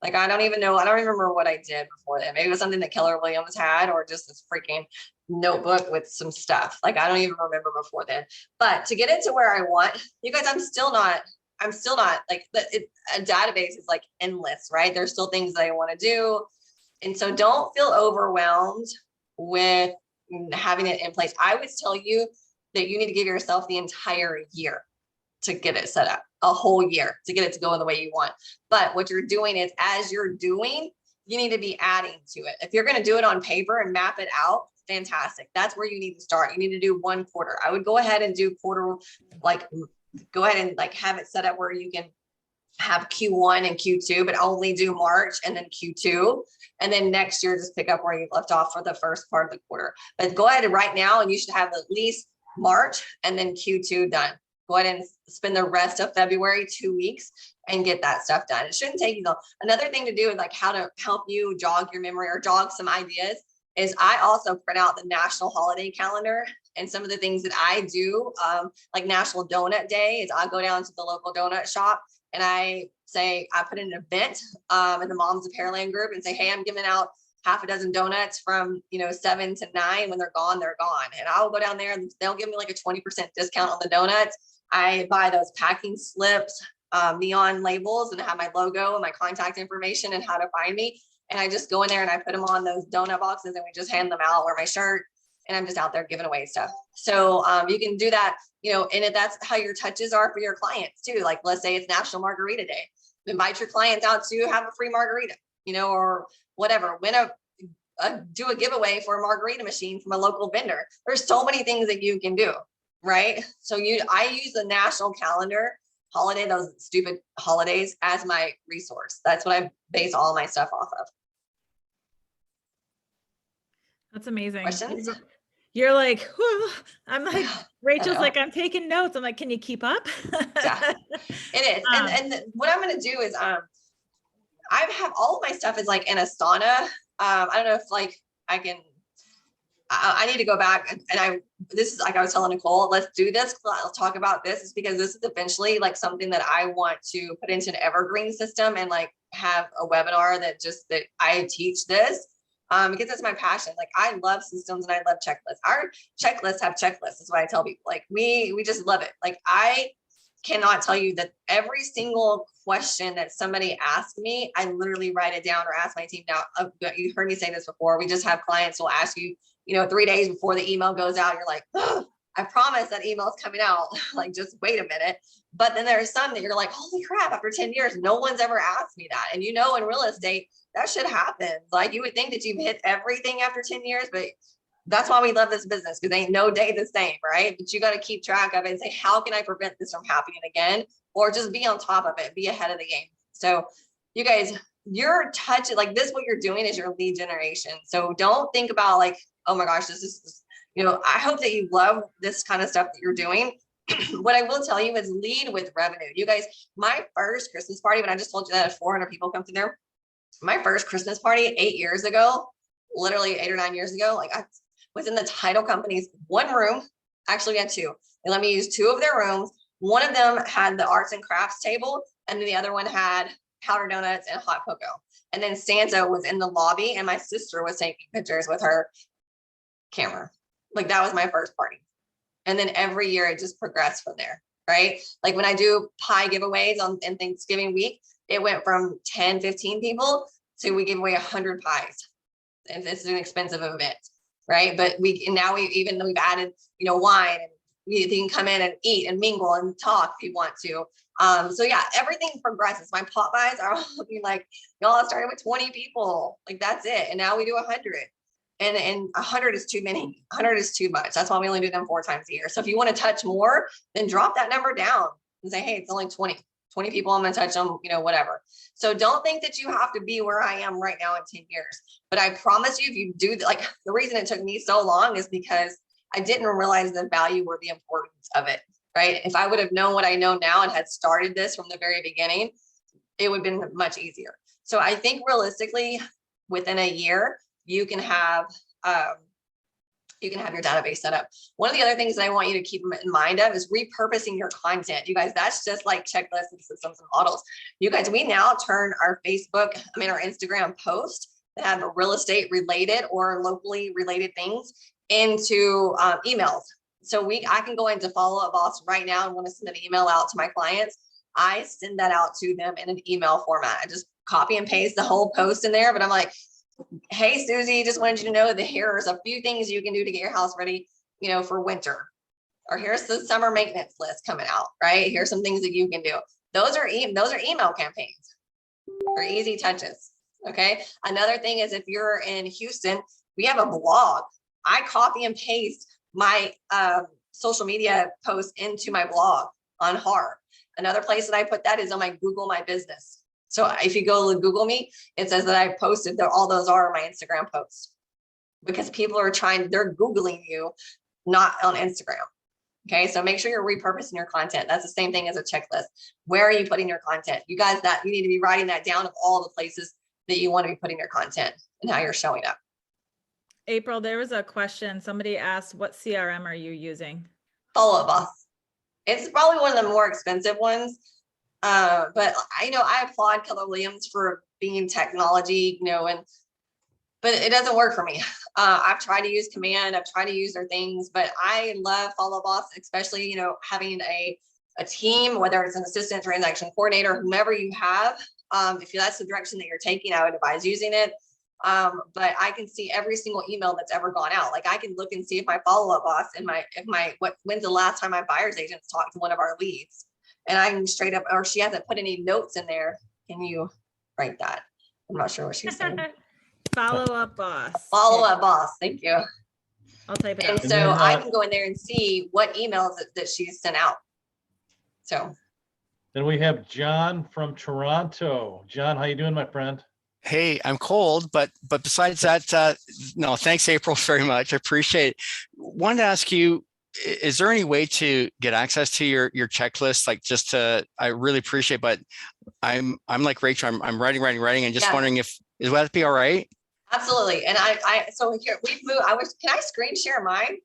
Like, I don't even know. I don't even remember what I did before then. Maybe it was something that Keller Williams had, or just this freaking notebook with some stuff. Like, I don't even remember before then. But to get it to where I want, you guys, I'm still not like, a database is like endless, right? There's still things that I want to do. And so don't feel overwhelmed with having it in place. I would tell you that you need to give yourself the entire year to get it set up, a whole year to get it to go the way you want. But what you're doing is, as you're doing, you need to be adding to it. If you're going to do it on paper and map it out, fantastic. That's where you need to start. You need to do 1 quarter. I would go ahead and do quarter, like go ahead and like have it set up where you can have Q1 and Q2, but only do March and then Q2. And then next year, just pick up where you left off for the first part of the quarter. But go ahead and right now, and you should have at least March and then Q2 done. Go ahead and spend the rest of February, 2 weeks, and get that stuff done. It shouldn't take you long. Another thing to do is like how to help you jog your memory or jog some ideas is I also print out the national holiday calendar. And some of the things that I do, like National Donut Day, is I go down to the local donut shop and I say, I put in an event in the Moms of Pearland group and say, hey, I'm giving out half a dozen donuts from 7 to 9. When they're gone, they're gone. And I'll go down there and they'll give me like a 20% discount on the donuts. I buy those packing slips, neon labels, and have my logo and my contact information and how to find me. And I just go in there and I put them on those donut boxes and we just hand them out, wear my shirt, and I'm just out there giving away stuff. So you can do that, and that's how your touches are for your clients too. Like, let's say it's National Margarita Day. Invite your clients out to have a free margarita, or whatever. Do a giveaway for a margarita machine from a local vendor. There's so many things that you can do, right? So I use the national calendar holiday, those stupid holidays, as my resource. That's what I base all my stuff off of. That's amazing. Questions? You're like, whew. I'm like, Rachel's like, I'm taking notes. I'm like, can you keep up? Yeah, it is. And what I'm going to do is, I have all of my stuff is like in Asana. I don't know if like I need to go back and this is like I was telling Nicole, let's do this. I'll talk about this. It's because this is eventually like something that I want to put into an evergreen system and like have a webinar that I teach this. Because that's my passion. Like, I love systems and I love checklists. Our checklists have checklists. That's what I tell people. Like, we just love it. Like, I cannot tell you that every single question that somebody asks me, I literally write it down or ask my team. Now, you heard me say this before. We just have clients who will ask you, 3 days before the email goes out. You're like, oh, I promise that email is coming out. Like, just wait a minute. But then there's some that you're like, holy crap, after 10 years, no one's ever asked me that. And in real estate, that shit happens. Like, you would think that you've hit everything after 10 years, but that's why we love this business, because ain't no day the same, right? But you got to keep track of it and say, how can I prevent this from happening again? Or just be on top of it, be ahead of the game. So you guys, your touch, like this, what you're doing is your lead generation. So don't think about like, oh my gosh, this is, I hope that you love this kind of stuff that you're doing. What I will tell you is lead with revenue. You guys, my first Christmas party, when I just told you that 400 people come through there, my first Christmas party 8 years ago, literally 8 or 9 years ago, like I was in the title company's one room. Actually, we had two. They let me use 2 of their rooms. One of them had the arts and crafts table, and then the other one had powdered donuts and hot cocoa. And then Santa was in the lobby, and my sister was taking pictures with her camera. Like, that was my first party. And then every year it just progressed from there, right? Like when I do pie giveaways in Thanksgiving week, it went from 10, 15 people to we give away 100 pies. And this is an expensive event, right? But now we've added, wine, and you can come in and eat and mingle and talk if you want to. So yeah, everything progresses. My pop buys are all looking like, y'all started with 20 people. Like, that's it. And now we do 100. And 100 is too many. 100 is too much. That's why we only do them 4 times a year. So if you want to touch more, then drop that number down and say, hey, it's only 20 people. I'm going to touch them, whatever. So don't think that you have to be where I am right now in 10 years. But I promise you, if you do, like, the reason it took me so long is because I didn't realize the value or the importance of it, right? If I would have known what I know now and had started this from the very beginning, it would have been much easier. So I think realistically, within a year, you can have you can have your database set up. One of the other things that I want you to keep in mind of is repurposing your content. You guys, that's just like checklists and systems and models. You guys, we now turn our our Instagram post that have real estate related or locally related things into emails. So I can go into Follow Up Boss right now and want to send an email out to my clients. I send that out to them in an email format. I just copy and paste the whole post in there, but I'm like, hey, Susie, just wanted you to know that here's a few things you can do to get your house ready, for winter. Or here's the summer maintenance list coming out, right? Here's some things that you can do. Those are email campaigns or easy touches. Okay. Another thing is if you're in Houston, we have a blog. I copy and paste my social media posts into my blog on HAR. Another place that I put that is on my Google My Business. So if you go to Google me, it says that I posted that all those are my Instagram posts because people are they're Googling you, not on Instagram. Okay. So make sure you're repurposing your content. That's the same thing as a checklist. Where are you putting your content? You guys, you need to be writing that down of all the places that you want to be putting your content and how you're showing up. April, there was a question. Somebody asked, what CRM are you using? Follow Up Boss. It's probably one of the more expensive ones. But I applaud Keller Williams for being technology, but it doesn't work for me. I've tried to use Command, I've tried to use their things, but I love Follow Up Boss, especially, having a team, whether it's an assistant, transaction coordinator, whomever you have. If that's the direction that you're taking, I would advise using it. But I can see every single email that's ever gone out. Like I can look and see if my Follow Up Boss and when's the last time my buyer's agents talked to one of our leads. And I can straight up, or she hasn't put any notes in there. Can you write that? I'm not sure what she's saying. Follow Up Boss. Follow Up Boss. Thank you. I'll type it And out. so then, I can go in there and see what emails that she's sent out. So. Then we have John from Toronto. John, how you doing, my friend? Hey, I'm cold, but besides that, no, thanks, April, very much. I appreciate it. Wanted to ask you, is there any way to get access to your checklist? Like I really appreciate, but I'm like Rachel, I'm writing and just wondering would that be all right? Absolutely. And so here we've moved, can I screen share mine?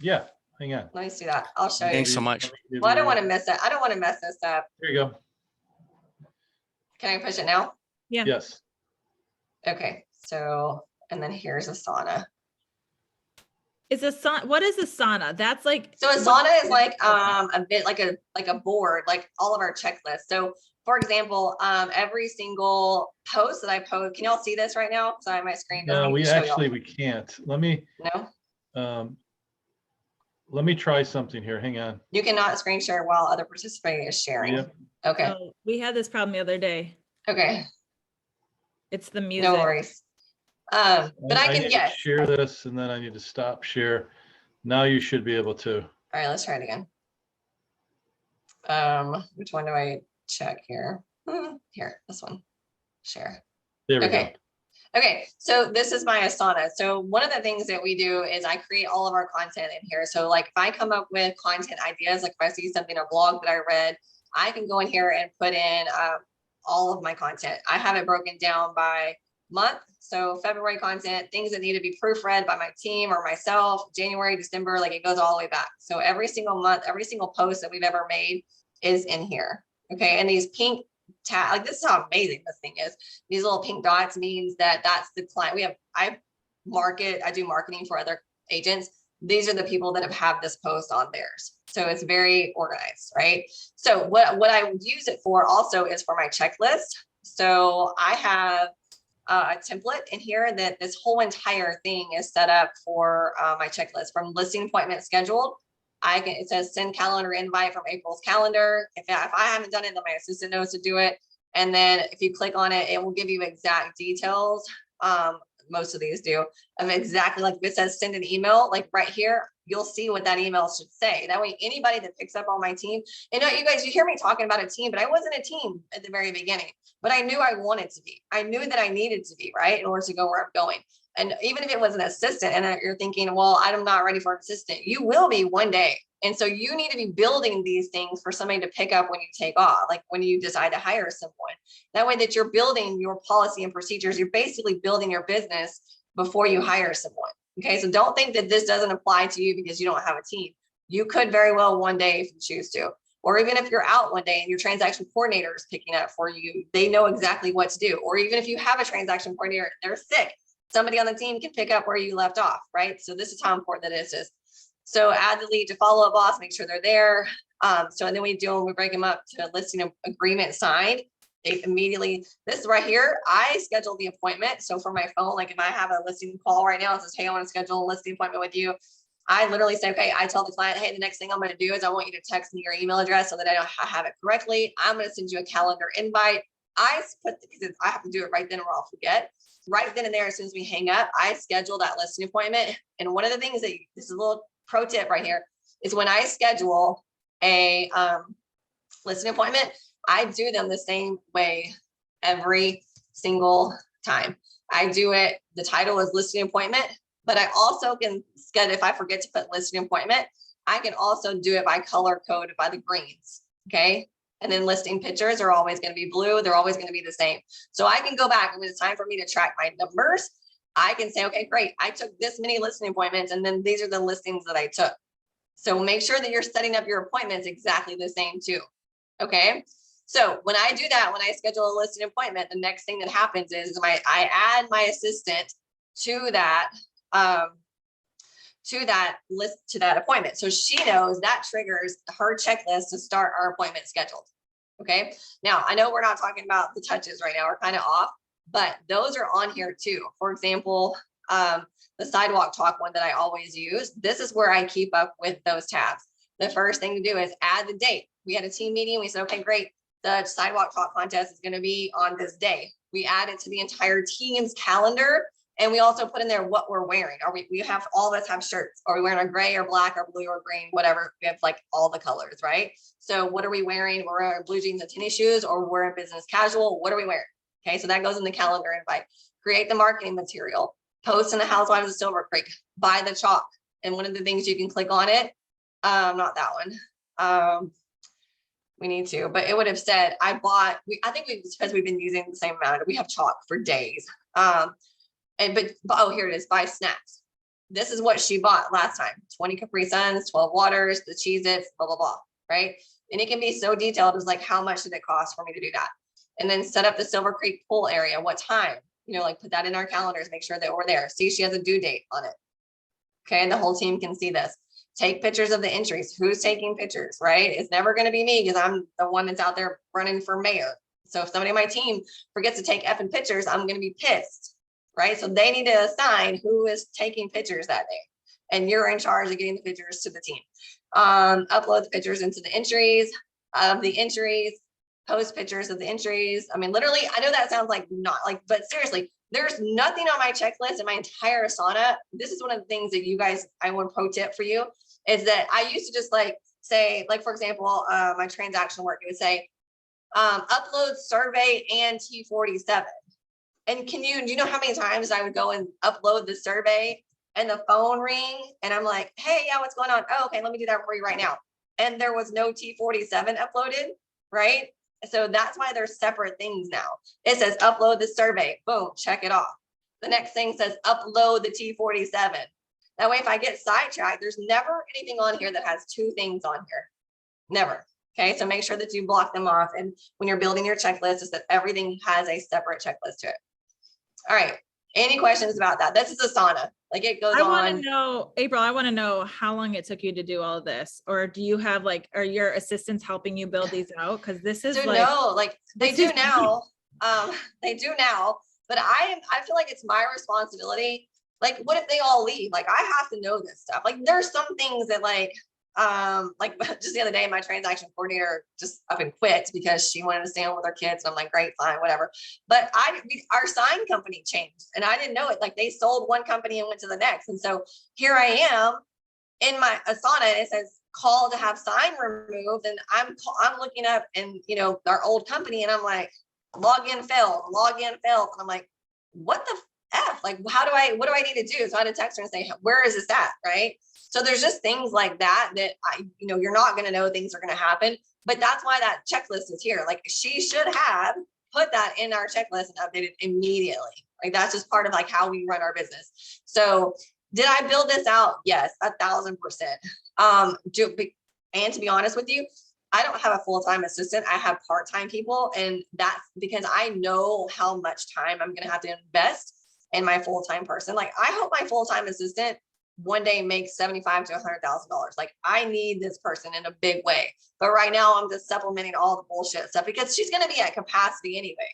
Yeah, hang on. Let me see that. I'll show you. Thanks so much. Well, I don't want to miss it. I don't want to mess this up. There you go. Can I push it now? Yeah. Yes. Okay. So, and then here's Asana. What is Asana? That's like, so Asana is like a bit like a board, like all of our checklists. So for example, every single post that I post, can y'all see this right now? Sorry, my screen doesn't. No, we can't. Let me try something here. Hang on. You cannot screen share while other participant is sharing. Yep. Okay. we had this problem the other day. Okay. It's the music. No worries. But I can need to share this and then I need to stop share. Now you should be able to. All right, let's try it again. Which one do I check here? Here, this one. Share. There we go. Okay, so this is my Asana. So one of the things that we do is I create all of our content in here. So like if I come up with content ideas, like if I see something, a blog that I read, I can go in here and put in all of my content. I have it broken down by month. So February content, things that need to be proofread by my team or myself, January, December, like it goes all the way back. So every single month, every single post that we've ever made is in here. Okay. And these pink tag, like this is how amazing this thing is. These little pink dots means that that's the client. I do marketing for other agents. These are the people that have this post on theirs. So it's very organized, right? So what I would use it for also is for my checklist. So I have a template in here that this whole entire thing is set up for my checklist from listing appointment scheduled. It says send calendar invite from April's calendar. If I haven't done it, then my assistant knows to do it. And then if you click on it, it will give you exact details. Most of these do, of exactly like if it says send an email, like right here, you'll see what that email should say. That way, anybody that picks up on my team, and you guys, you hear me talking about a team, but I wasn't a team at the very beginning, but I knew I wanted to be. I knew that I needed to be, right, in order to go where I'm going. And even if it was an assistant and you're thinking, well, I'm not ready for an assistant, you will be one day. And so you need to be building these things for somebody to pick up when you take off, like when you decide to hire someone. That way that you're building your policy and procedures, you're basically building your business before you hire someone. Okay, so don't think that this doesn't apply to you because you don't have a team. You could very well one day if you choose to, or even if you're out one day and your transaction coordinator is picking up for you, they know exactly what to do. Or even if you have a transaction coordinator, they're sick, somebody on the team can pick up where you left off, right? So this is how important that is. So add the lead to follow-up boss, make sure they're there. So and then we break them up to a listing agreement signed. They immediately, this right here, I schedule the appointment. So for my phone, like if I have a listing call right now, it says, hey, I want to schedule a listing appointment with you. I literally say, okay, I tell the client, hey, the next thing I'm going to do is I want you to text me your email address so that I know I have it correctly. I'm going to send you a calendar invite. Because I have to do it right then or I'll forget. Right then and there, as soon as we hang up, I schedule that listing appointment. And one of the things that, this is a little pro tip right here, is when I schedule a listing appointment, I do them the same way every single time. I do it, the title is listing appointment, but I also can schedule, if I forget to put listing appointment, I can also do it by color coded by the greens, okay? And then listing pictures are always going to be blue. They're always going to be the same. So I can go back when it's time for me to track my numbers. I can say, okay, great. I took this many listing appointments and then these are the listings that I took. So make sure that you're setting up your appointments exactly the same too, okay? So when I do that, when I schedule a listing appointment, the next thing that happens is I add my assistant to that appointment. So she knows that triggers her checklist to start our appointment scheduled. Okay. Now I know we're not talking about the touches right now, we're kind of off, but those are on here too. For example, the sidewalk talk one that I always use. This is where I keep up with those tabs. The first thing to do is add the date. We had a team meeting. We said, okay, great. The sidewalk talk contest is going to be on this day. We add it to the entire team's calendar. And we also put in there what we're wearing. We have, all of us have shirts. Are we wearing a gray or black or blue or green, whatever. We have like all the colors, right? So what are we wearing? We're wearing blue jeans and tennis shoes, or we're in business casual. What are we wearing? Okay, so that goes in the calendar invite. Create the marketing material. Post in the Housewives of Silver Creek. Buy the chalk. And one of the things you can click on it, not that one. We need to, but it would have said, I think because we've been using the same amount, we have chalk for days. Oh, here it is, buy snacks. This is what she bought last time. 20 Capri Suns, 12 waters, the Cheez-Its, blah, blah, blah, right? And it can be so detailed as like, how much did it cost for me to do that? And then set up the Silver Creek pool area. What time? You know, like put that in our calendars, make sure that we're there. See, she has a due date on it. Okay, and the whole team can see this. Take pictures of the entries. Who's taking pictures, right? It's never going to be me because I'm the one that's out there running for mayor. So if somebody on my team forgets to take effing pictures, I'm going to be pissed, right? So they need to assign who is taking pictures that day. And you're in charge of getting the pictures to the team. Upload the pictures into the entries of the entries, post pictures of the entries. I mean, literally, I know that sounds like not like, but seriously, there's nothing on my checklist in my entire Asana. This is one of the things that you guys, I want pro tip for you, is that I used to just like say, like, for example, my transaction work, it would say, upload survey and T47. And do you know how many times I would go and upload the survey and the phone ring? And I'm like, hey, yeah, what's going on? Oh, okay, let me do that for you right now. And there was no T47 uploaded, right? So that's why they're separate things now. It says upload the survey, boom, check it off. The next thing says upload the T47. That way, if I get sidetracked, there's never anything on here that has two things on here. Never. Okay, so make sure that you block them off. And when you're building your checklist, is that everything has a separate checklist to it. All right. Any questions about that? This is Asana. Like it goes on. I want to know, April, I want to know how long it took you to do all of this, or do you have like, are your assistants helping you build these out? Because this is like, no, like they do now. They do now, but I feel like it's my responsibility. Like, what if they all leave? Like, I have to know this stuff. Like, there's some things that like just the other day, my transaction coordinator just up and quit because she wanted to stay home with her kids. And I'm like, great, fine, whatever. But our sign company changed and I didn't know it. Like they sold one company and went to the next. And so here I am in my Asana and it says call to have sign removed. And I'm looking up and, you know, our old company and I'm like, login failed. And I'm like, what the F? Like, what do I need to do? So I had to text her and say, where is this at? Right. So there's just things like that you're not going to know things are going to happen, but that's why that checklist is here. Like she should have put that in our checklist and updated immediately. Like that's just part of like how we run our business. So Did I build this out? Yes, 1,000%. And to be honest with you, I don't have a full-time assistant. I have part-time people, and that's because I know how much time I'm going to have to invest in my full-time person. Like, I hope my full-time assistant one day makes $75,000 to $100,000. Like, I need this person in a big way. But right now I'm just supplementing all the bullshit stuff because she's going to be at capacity anyway.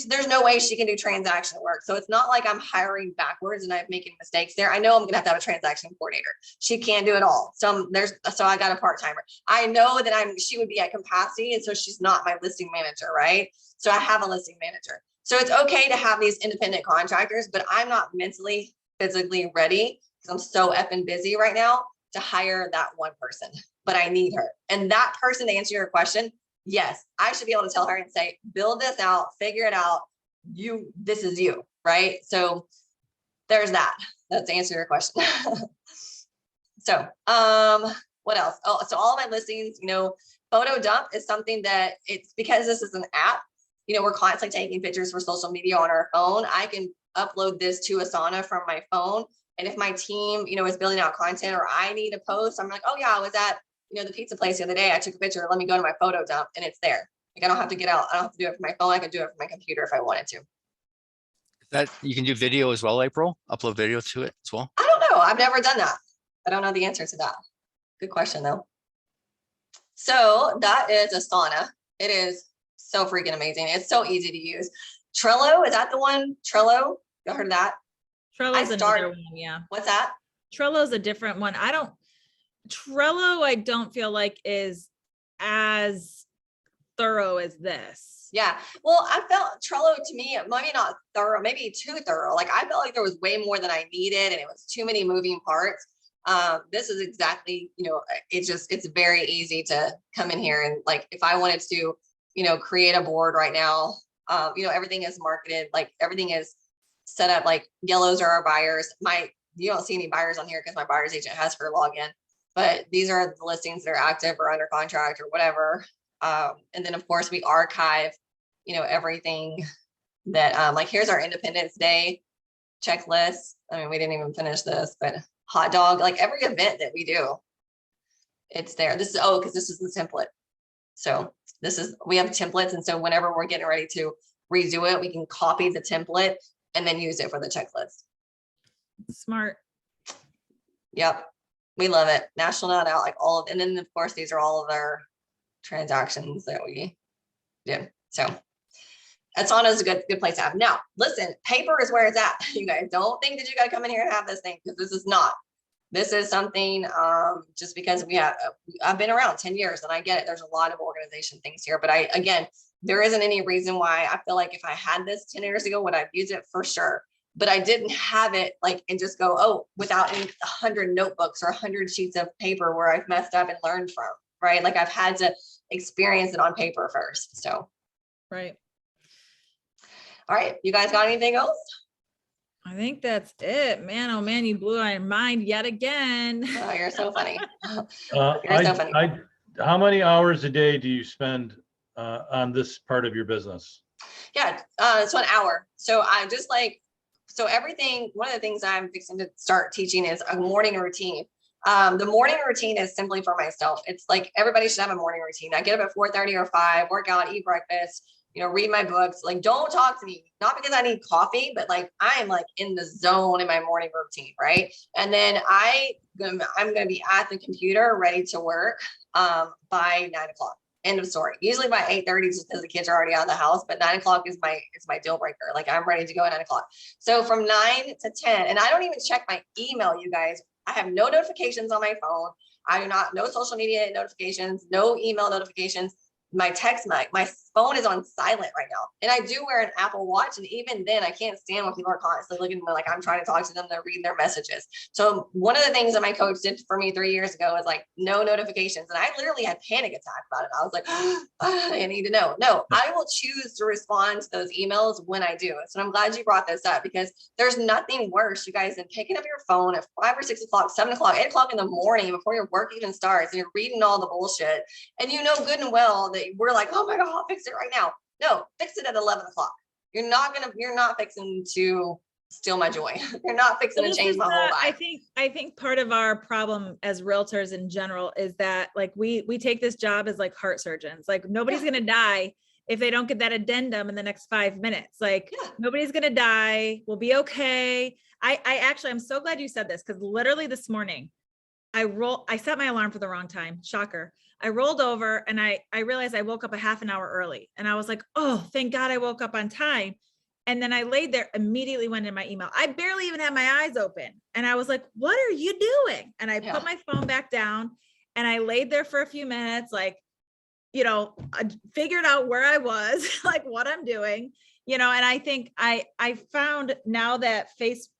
There's no way she can do transaction work. So it's not like I'm hiring backwards and I'm making mistakes there. I know I'm going to have a transaction coordinator. She can't do it all. So I got a part-timer. I know that she would be at capacity. And so she's not my listing manager, right? So I have a listing manager. So it's okay to have these independent contractors, but I'm not mentally, physically ready because I'm so effing busy right now to hire that one person, but I need her. And that person, to answer your question, yes, I should be able to tell her and say, build this out, figure it out. This is you, right? So there's that. That's the answer to your question. So, what else? Oh, so all of my listings, photo dump is something that it's because this is an app, we're constantly taking pictures for social media on our phone. I can upload this to Asana from my phone. And if my team, is building out content or I need a post, I'm like, oh yeah, I was at, the pizza place the other day. I took a picture. Let me go to my photo dump and it's there. Like, I don't have to get out. I don't have to do it from my phone. I can do it from my computer if I wanted to. That you can do video as well, April? Upload video to it as well? I don't know. I've never done that. I don't know the answer to that. Good question though. So that is Asana. It is so freaking amazing. It's so easy to use. Trello, is that the one? Trello? You heard of that? Trello's another one, yeah. What's that? Trello's a different one. Trello, I don't feel like is as thorough as this. Yeah. Well, I felt Trello to me, maybe not thorough, maybe too thorough. Like, I felt like there was way more than I needed and it was too many moving parts. This is exactly, it's very easy to come in here and, like, if I wanted to, create a board right now, everything is marketed, like everything is set up, like yellows are our buyers. You don't see any buyers on here because my buyer's agent has her login, but these are the listings that are active or under contract or whatever. And then of course we archive, everything that, like, here's our Independence Day checklist. I mean, we didn't even finish this, but hot dog, like every event that we do, it's there. Because this is the template. So we have templates. And so whenever we're getting ready to redo it, we can copy the template and then use it for the checklist. Smart. Yep. We love it. National Night Out, like and then of course, these are all of our transactions that we do. So Asana is a good place to have. Now, listen, paper is where it's at. You guys don't think that you got to come in here and have this thing, because this is not. This is something, just because I've been around 10 years and I get it. There's a lot of organization things here, but again, there isn't any reason why I feel like if I had this 10 years ago, would I use it? For sure. But I didn't have it and just go, without 100 notebooks or 100 sheets of paper where I've messed up and learned from, right? Like, I've had to experience it on paper first. So. Right. All right. You guys got anything else? I think that's it, man. Oh man, you blew my mind yet again. Oh, you're so funny. You're so funny. How many hours a day do you spend on this part of your business? Yeah, so an hour. So I just everything. One of the things I'm fixing to start teaching is a morning routine. The morning routine is simply for myself. It's like everybody should have a morning routine. I get up at 4:30 or 5, work out, eat breakfast, read my books. Like, don't talk to me, not because I need coffee, but like, I'm like in the zone in my morning routine, right? And then I'm going to be at the computer ready to work by 9 o'clock. End of story. Usually by 8:30, just because the kids are already out of the house, but 9 o'clock is my deal breaker. Like, I'm ready to go at 9 o'clock. So from 9 to 10, and I don't even check my email, you guys. I have no notifications on my phone. No social media notifications, no email notifications. My text, my phone is on silent right now. And I do wear an Apple Watch. And even then, I can't stand when people are constantly looking at me like I'm trying to talk to them to read their messages. So one of the things that my coach did for me 3 years ago is like, no notifications. And I literally had panic attack about it. I was like, I need to know. No, I will choose to respond to those emails when I do. So I'm glad you brought this up, because there's nothing worse, you guys, than picking up your phone at 5 or 6 o'clock, 7 o'clock, 8 o'clock in the morning before your work even starts, and you're reading all the bullshit. And good and well that we're like, oh my God, I'll fix it right now. No, fix it at 11 o'clock. You're not fixing to steal my joy. You're not fixing to This change is my whole the- life. I think part of our problem as realtors in general is that like we take this job as like heart surgeons. Like nobody's gonna die if they don't get that addendum in the next 5 minutes. Like Yeah. nobody's gonna die. We'll be okay. I actually, I'm so glad you said this because literally this morning I set my alarm for the wrong time. Shocker. I rolled over and I realized I woke up a half an hour early and I was like, oh, thank God I woke up on time. And then I laid there, immediately went in my email. I barely even had my eyes open. And I was like, what are you doing? And I Yeah. put my phone back down and I laid there for a few minutes, like, you know, I figured out where I was, like what I'm doing, you know, and I think I found now that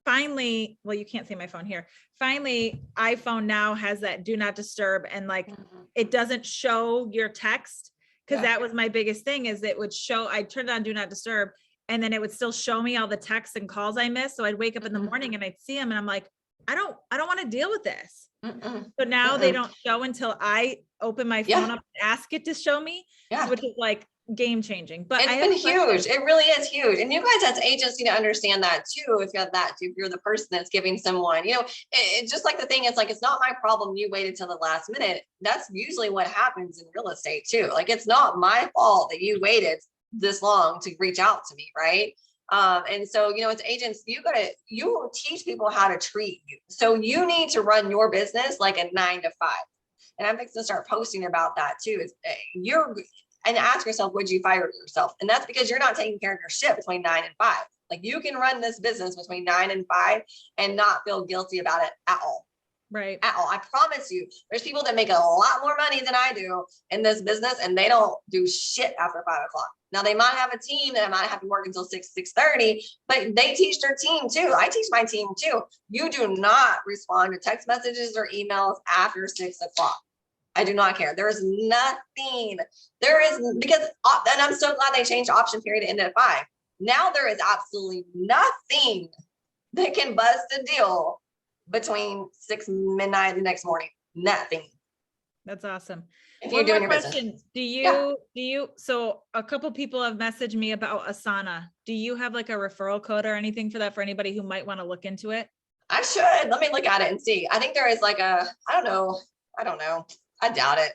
finally, well, you can't see my phone here. Finally, iPhone now has that do not disturb and like, it doesn't show your text. Cause Yeah. that was my biggest thing is it would show, I turned on do not disturb and then it would still show me all the texts and calls I missed. So I'd wake up in the morning and I'd see them and I'm like, I don't want to deal with this. So now they don't show until I open my Yeah. phone up and ask it to show me, Yeah. which is like game changing. But It's I have been a question. huge. It really is huge. And you guys as agents need to understand that too. If you're the person that's giving someone, you know, it's just like the thing is like, it's not my problem. You waited till the last minute. That's usually what happens in real estate too. Like, it's not my fault that you waited this long to reach out to me. Right. And so, you know, as agents, you teach people how to treat you. So you need to run your business like a 9 to 5. And I'm fixing to start posting about that too. And ask yourself, would you fire yourself? And that's because you're not taking care of your shit between 9 and 5. Like, you can run this business between 9 and 5 and not feel guilty about it at all. Right. At all. I promise you, there's people that make a lot more money than I do in this business and they don't do shit after 5 o'clock. Now they might have a team that might have to work until 6:30, but they teach their team too. I teach my team too. You do not respond to text messages or emails after 6 o'clock. I do not care. There is nothing. There is, because, and I'm so glad they changed option period to end at 5. Now there is absolutely nothing that can bust a deal between 6 midnight the next morning. Nothing. That's awesome. If One you're doing more your business. question. Do Yeah. you, so a couple people have messaged me about Asana. Do you have like a referral code or anything for that for anybody who might want to look into it? I should. Let me look at it and see. I think there is like I don't know. I doubt it.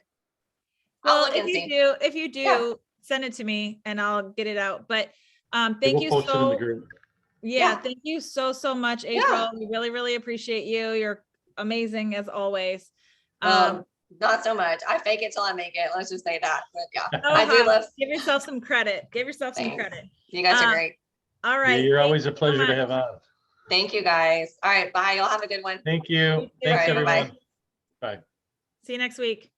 I'll Well, look and see. if you do, send it to me and I'll get it out. But thank We'll you post it in the so, group. yeah, thank you so much, April. Yeah. We really, really appreciate you. You're amazing as always. Not so much. I fake it till I make it. Let's just say that. But yeah, Oh, I do love. give yourself some credit. Give yourself some Thanks. credit. You guys are great. All Yeah, right. you're thank always a you so pleasure to much. have on. Thank you guys. All right. Bye. Y'all have a good one. Thank You you. too. Thanks, All right, bye-bye. everyone. Bye. See you next week.